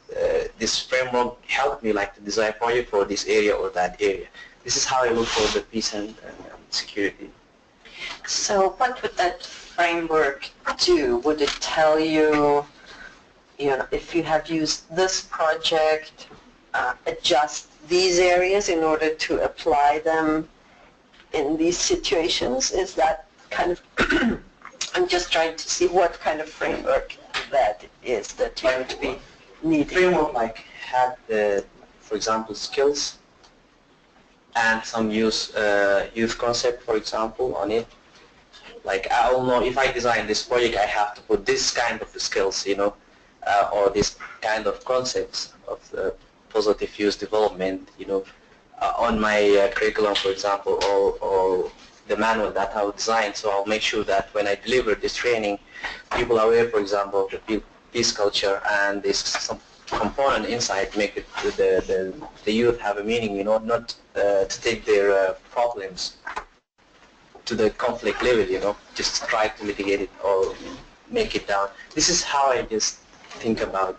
this framework helped me like to design project for this area or that area. This is how I look for the peace and security. So what would that framework do? Would it tell you, if you have used this project, adjust these areas in order to apply them in these situations? Is that kind of, I'm just trying to see what kind of framework that is that you would be needing. Framework like have the, for example, skills and some youth concept, for example, on it. Like I will know if I design this project, I have to put this kind of skills, or this kind of concepts of positive youth development, on my curriculum, for example, or the manual that I will design. So I'll make sure that when I deliver this training, people are aware, for example, of the peace culture and this some component inside make it the youth have a meaning, not to take their problems to the conflict level, just try to mitigate it or make it down. This is how I just think about it.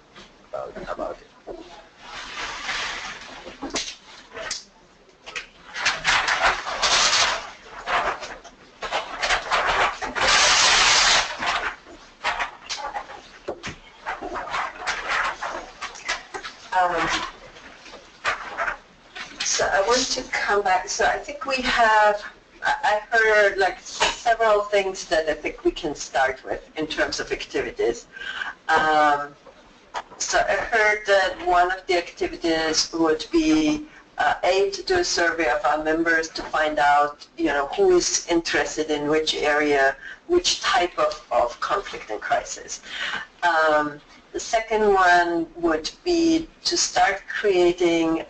So I want to come back. So I think we have, I heard like several things that I think we can start with in terms of activities. So I heard that one of the activities would be to do a survey of our members to find out, who is interested in which area, which type of conflict and crisis. The second one would be to start creating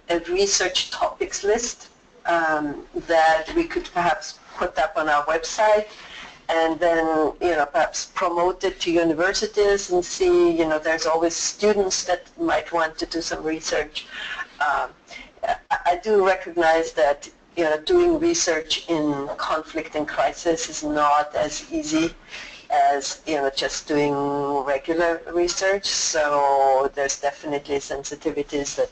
a research topics list that we could perhaps put up on our website and then, perhaps promote it to universities and see, there's always students that might want to do some research. I do recognize that, doing research in conflict and crisis is not as easy as, just doing regular research. So there's definitely sensitivities that,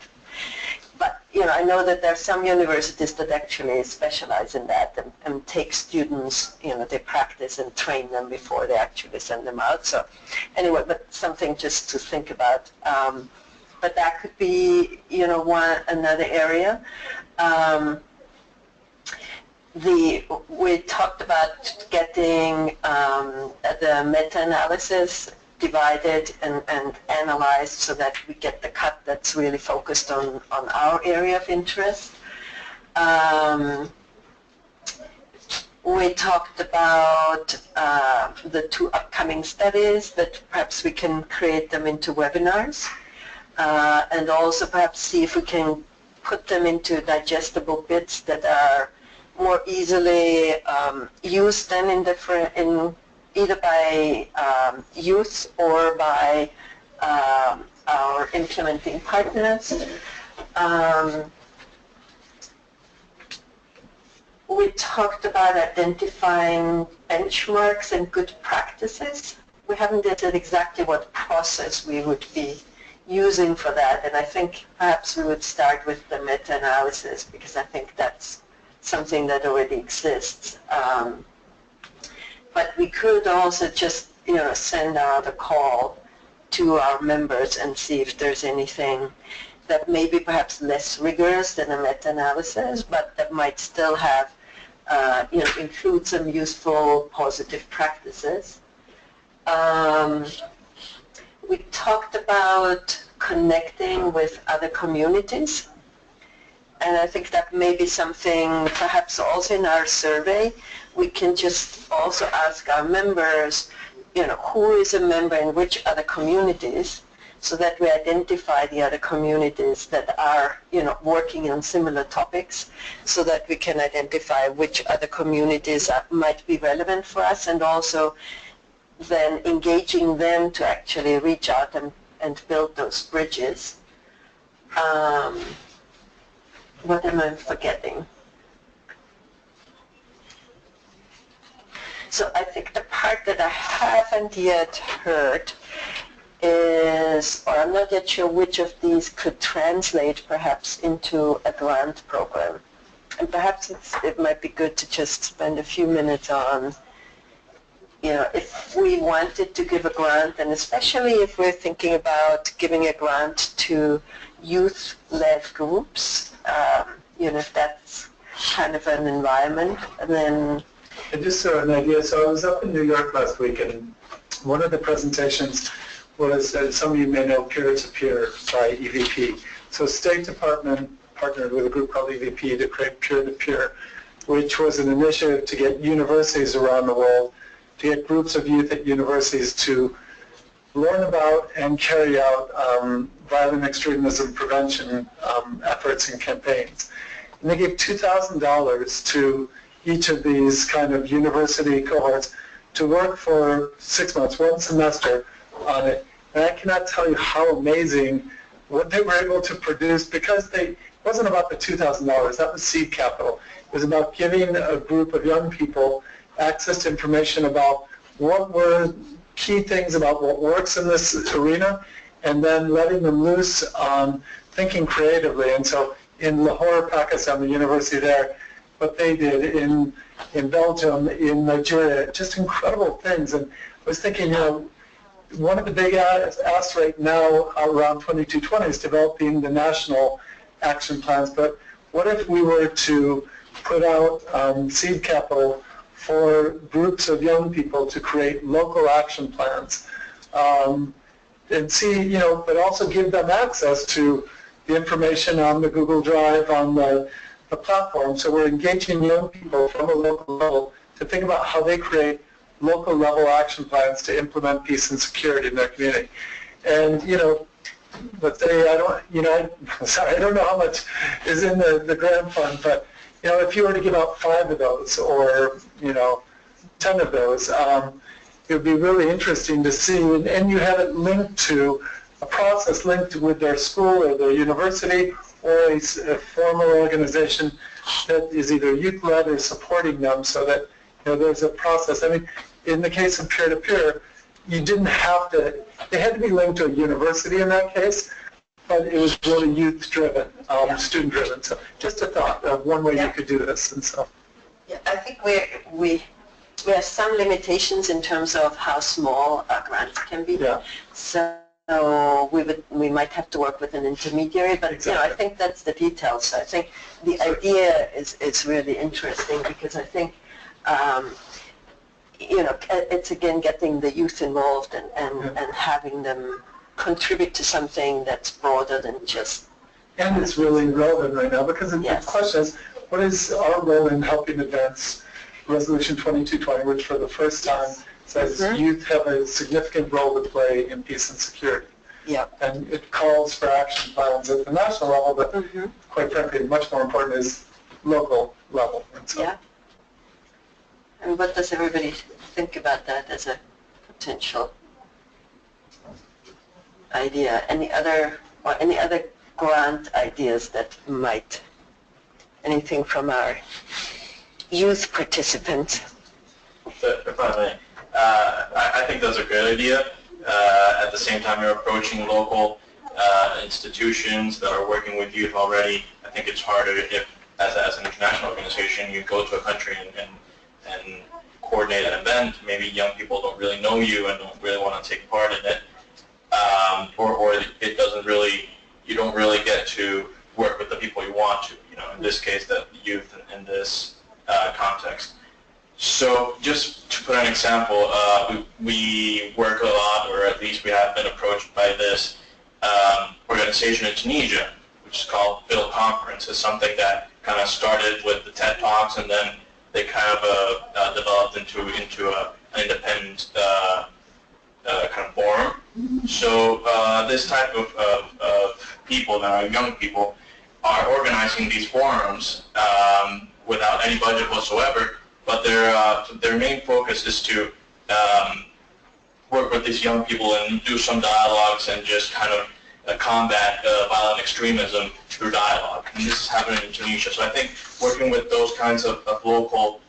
but, I know that there are some universities that actually specialize in that and take students, they practice and train them before they actually send them out. So anyway, but something just to think about. But that could be, another area. We talked about getting the meta-analysis divided and analyzed so that we get the cut that's really focused on our area of interest. We talked about the 2 upcoming studies, that perhaps we can create them into webinars, and also perhaps see if we can put them into digestible bits that are more easily used then in either by youth or by our implementing partners. We talked about identifying benchmarks and good practices. We haven't decided exactly what process we would be using for that, and I think perhaps we would start with the meta-analysis because I think that's something that already exists. But we could also just, send out a call to our members and see if there's anything that may be perhaps less rigorous than a meta-analysis, but that might still have, include some useful positive practices. We talked about connecting with other communities, and I think that may be something perhaps also in our survey. We can just also ask our members, who is a member in which other communities, so that we identify the other communities that are, working on similar topics, so that we can identify which other communities might be relevant for us, and also then engaging them to actually reach out and build those bridges. What am I forgetting? So I think the part that I haven't yet heard is, or I'm not yet sure which of these could translate perhaps into a grant program. And perhaps it might be good to just spend a few minutes on, if we wanted to give a grant, and especially if we're thinking about giving a grant to youth-led groups, if that's kind of an environment, and then... And just so an idea, so I was up in New York last week, and one of the presentations was, some of you may know, Peer-to-Peer by EVP. So State Department partnered with a group called EVP to create Peer-to-Peer, which was an initiative to get universities around the world, to get groups of youth at universities to learn about and carry out violent extremism prevention efforts and campaigns. And they gave $2,000 to each of these kind of university cohorts to work for 6 months, one semester on it. And I cannot tell you how amazing what they were able to produce, because it wasn't about the $2,000, that was seed capital. It was about giving a group of young people access to information about what were key things about what works in this arena, and then letting them loose on thinking creatively. And so in Lahore, Pakistan, the university there, what they did in Belgium, in Nigeria, just incredible things. And I was thinking, one of the big asks right now around 2220 is developing the national action plans. But what if we were to put out seed capital for groups of young people to create local action plans, and see, but also give them access to the information on the Google Drive, on the platform. So we're engaging young people from a local level to think about how they create local level action plans to implement peace and security in their community. And, let's say I don't know how much is in the grant fund, but, if you were to give out 5 of those or, 10 of those, it would be really interesting to see, and you have it linked to a process linked with their school or their university or a formal organization that is either youth-led or supporting them, so that there's a process. I mean, in the case of peer-to-peer, you didn't have to, they had to be linked to a university in that case, but it was really youth-driven, student-driven. So just a thought of one way you could do this. And so. Yeah, I think we have some limitations in terms of how small our grants can be. Yeah. So we might have to work with an intermediary, but exactly. I think that's the details. So I think the idea is really interesting, because I think it's again getting the youth involved and having them contribute to something that's broader than just. And it's really relevant right now, because the question is, what is our role in helping advance Resolution 2220, which for the first time says youth have a significant role to play in peace and security. Yeah. And it calls for action plans at the national level, but quite frankly, much more important is local level. And so. Yeah. And what does everybody think about that as a potential idea? Any other grant ideas that might, anything from our youth participants? If I may, I think that's a great idea. At the same time, you're approaching local institutions that are working with youth already. I think it's harder if, as an international organization, you go to a country and coordinate an event. Maybe young people don't really know you and don't really want to take part in it, or it doesn't really, you don't really get to work with the people you want to. In this case, the youth in this context. So just to put an example, we work a lot, or at least we have been approached by this organization in Tunisia, which is called Build Conference. It's something that kind of started with the TED Talks, and then they kind of developed into an independent kind of forum. So this type of people that are young people are organizing these forums without any budget whatsoever, but their main focus is to work with these young people and do some dialogues and just kind of combat violent extremism through dialogue. And this is happening in Tunisia. So I think working with those kinds of local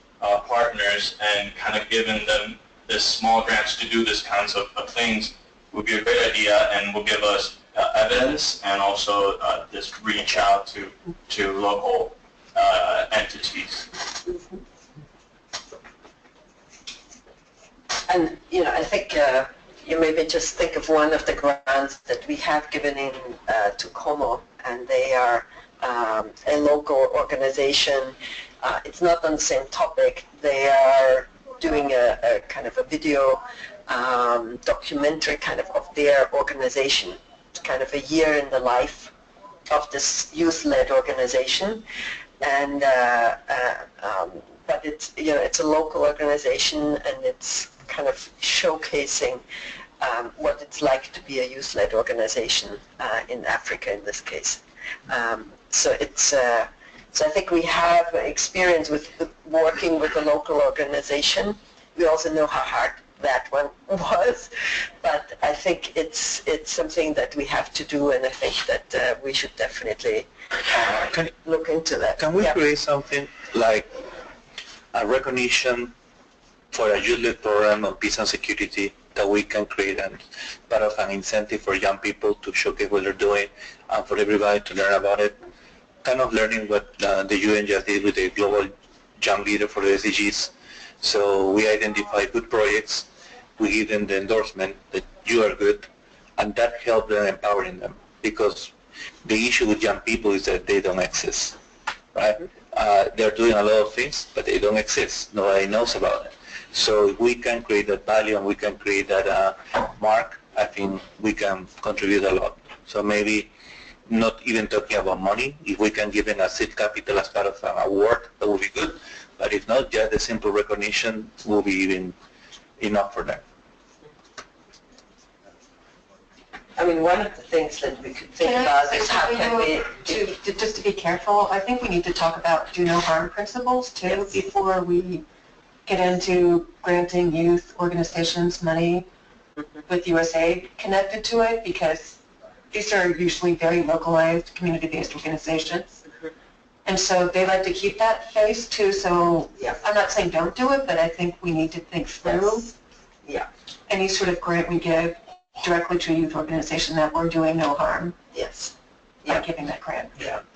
partners and kind of giving them this small grants to do this kinds of things would be a great idea and will give us evidence and also just reach out to local entities. And, I think you maybe just think of one of the grants that we have given in to COMO, and they are a local organization. It's not on the same topic. They are doing a kind of a video documentary kind of their organization. It's kind of a year in the life of this youth-led organization. And but it's it's a local organization, and it's kind of showcasing what it's like to be a youth-led organization in Africa in this case. So it's so I think we have experience with working with a local organization. We also know how hard that one was, but I think it's something that we have to do, and I think that we should definitely look into that. Can we create something like a recognition for a youth-led program on peace and security that we can create as part of an incentive for young people to showcase what they're doing and for everybody to learn about it? Kind of learning what the UN just did with the Global Young Leader for the SDGs. So we identify good projects, we give them the endorsement that you are good, and that helps them empowering them, because the issue with young people is that they don't exist, right? They're doing a lot of things, but they don't exist. Nobody knows about it. So if we can create that value and we can create that mark, I think we can contribute a lot. So maybe not even talking about money. If we can give them a seed capital as part of an award, that would be good. But if not, just the simple recognition will be even enough for them. I mean, one of the things that we could think about is how can we, just to be careful, I think we need to talk about do no harm principles too before we get into granting youth organizations money with USAID connected to it, because these are usually very localized, community-based organizations. And so they like to keep that face too, so I'm not saying don't do it, but I think we need to think through any sort of grant we give directly to a youth organization that we're doing no harm. By giving that grant.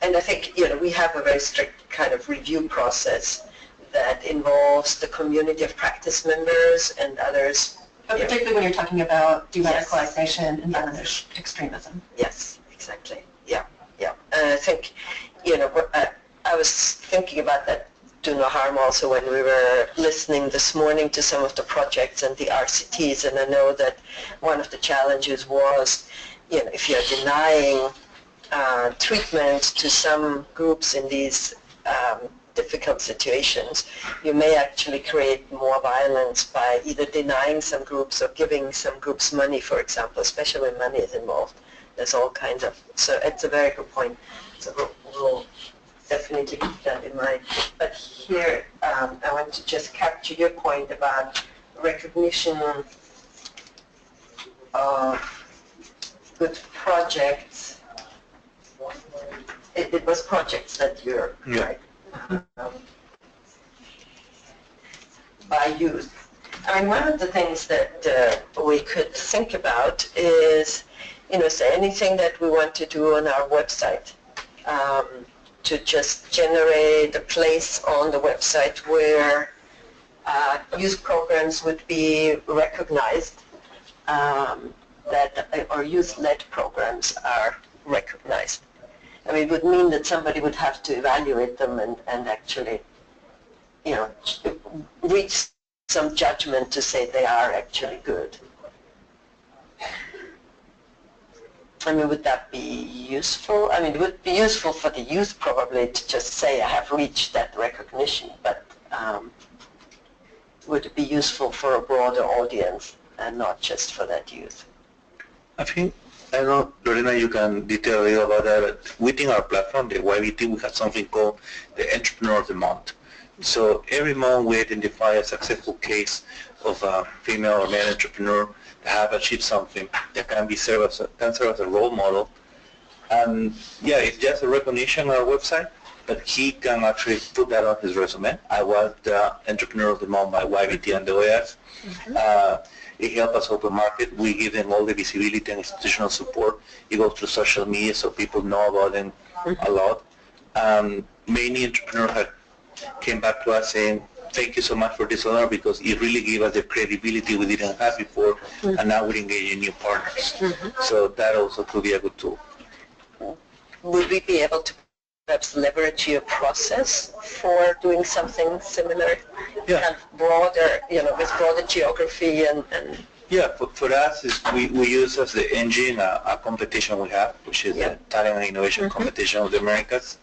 And I think, we have a very strict kind of review process that involves the community of practice members and others. But particularly when you're talking about de-radicalization and violent extremism. Yes, exactly. And I think, I was thinking about that do no harm also when we were listening this morning to some of the projects and the RCTs, and I know that one of the challenges was, if you're denying treatment to some groups in these difficult situations, you may actually create more violence by either denying some groups or giving some groups money, for example, especially when money is involved. There's all kinds of, so it's a very good point. So we'll definitely keep that in mind. But here, I want to just capture your point about recognition of good projects. It was projects that you're right. By youth. I mean, one of the things that we could think about is, say anything that we want to do on our website, to just generate a place on the website where youth programs would be recognized, that or youth-led programs are recognized. I mean, it would mean that somebody would have to evaluate them and actually, reach some judgment to say they are actually good. I mean, would that be useful? I mean, it would be useful for the youth probably to just say, I have reached that recognition, but would it be useful for a broader audience and not just for that youth? I think, I know, Lorena, you can detail a little about that, but within our platform, the YBT, we have something called the Entrepreneur of the Month. So every month we identify a successful case of a female or male entrepreneur that have achieved something that can serve as a role model. And it's just a recognition on our website. but he can actually put that on his resume. I was the entrepreneur of the month by YBT and the OAS. It helps us open market. We give them all the visibility and institutional support. It goes through social media so people know about them a lot. Many entrepreneurs have came back to us saying, thank you so much for this honor because it really gave us the credibility we didn't have before, and now we're engaging new partners. So that also could be a good tool. Would we be able to perhaps leverage your process for doing something similar? Yeah. Kind of broader, with broader geography and Yeah, for us, we use as the engine a competition we have, which is the Talent and Innovation Competition of the Americas.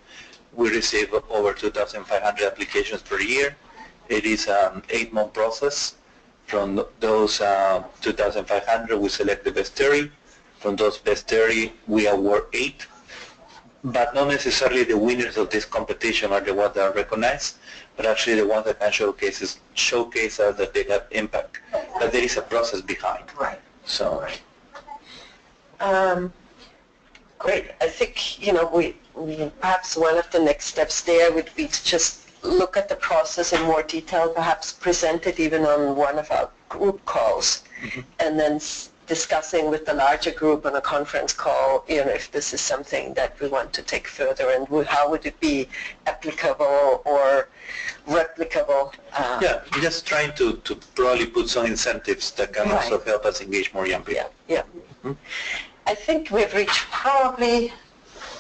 We receive over 2,500 applications per year. It is an 8-month process. From those 2,500, we select the best 30. From those best 30, we award 8. But not necessarily the winners of this competition are the ones that are recognized, but actually the ones that can showcase us that they have impact. But there is a process behind. Right. So. Great. I think, we perhaps one of the next steps there would be to just look at the process in more detail, perhaps present it even on one of our group calls, and then discussing with the larger group on a conference call, if this is something that we want to take further and how would it be applicable or replicable. Just trying to probably put some incentives that can also help us engage more young people. Yeah. I think we've reached probably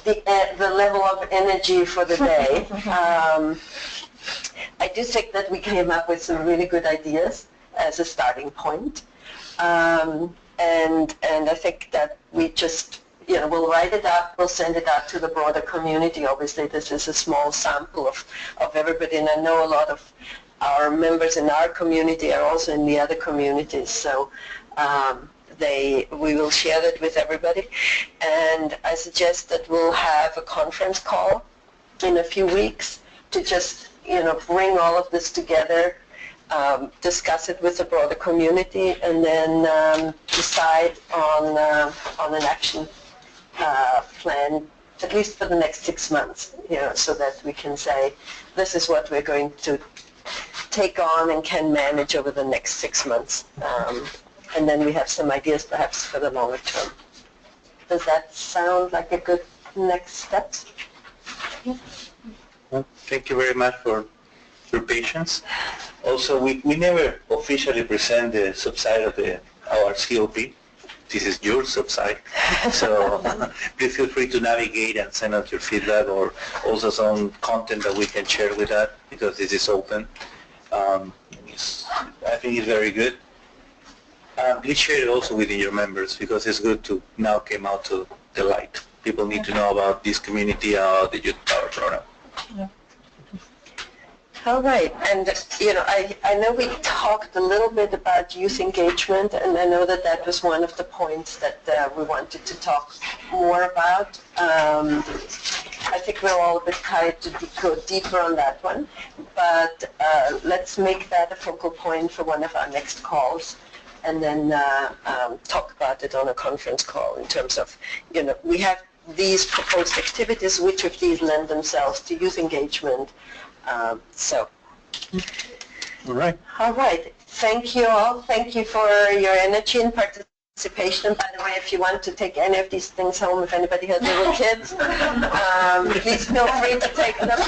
the level of energy for the day. I do think that we came up with some really good ideas as a starting point. And I think that we just, we'll write it up, we'll send it out to the broader community. Obviously, this is a small sample of everybody, and I know a lot of our members in our community are also in the other communities. So we will share that with everybody. And I suggest that we'll have a conference call in a few weeks to just, bring all of this together, discuss it with the broader community, and then decide on an action plan, at least for the next 6 months, so that we can say, this is what we're going to take on and can manage over the next 6 months. And then we have some ideas perhaps for the longer term. Does that sound like a good next step? Well, thank you very much for your patience. Also, we never officially present the subside of our COP. This is your subside. So please feel free to navigate and send us your feedback, or also some content that we can share with that, because this is open. I think it's very good. Please share it also within your members, because it's good to now come out to the light. People need to know about this community, the YouthPower program. Yeah. All right, and I know we talked a little bit about youth engagement, and I know that was one of the points that we wanted to talk more about. I think we're all a bit tired to go deeper on that one, but let's make that a focal point for one of our next calls, and then talk about it on a conference call in terms of, we have these proposed activities, which of these lend themselves to youth engagement. All right. Thank you all. Thank you for your energy and participation. By the way, if you want to take any of these things home, if anybody has little kids, please feel free to take them.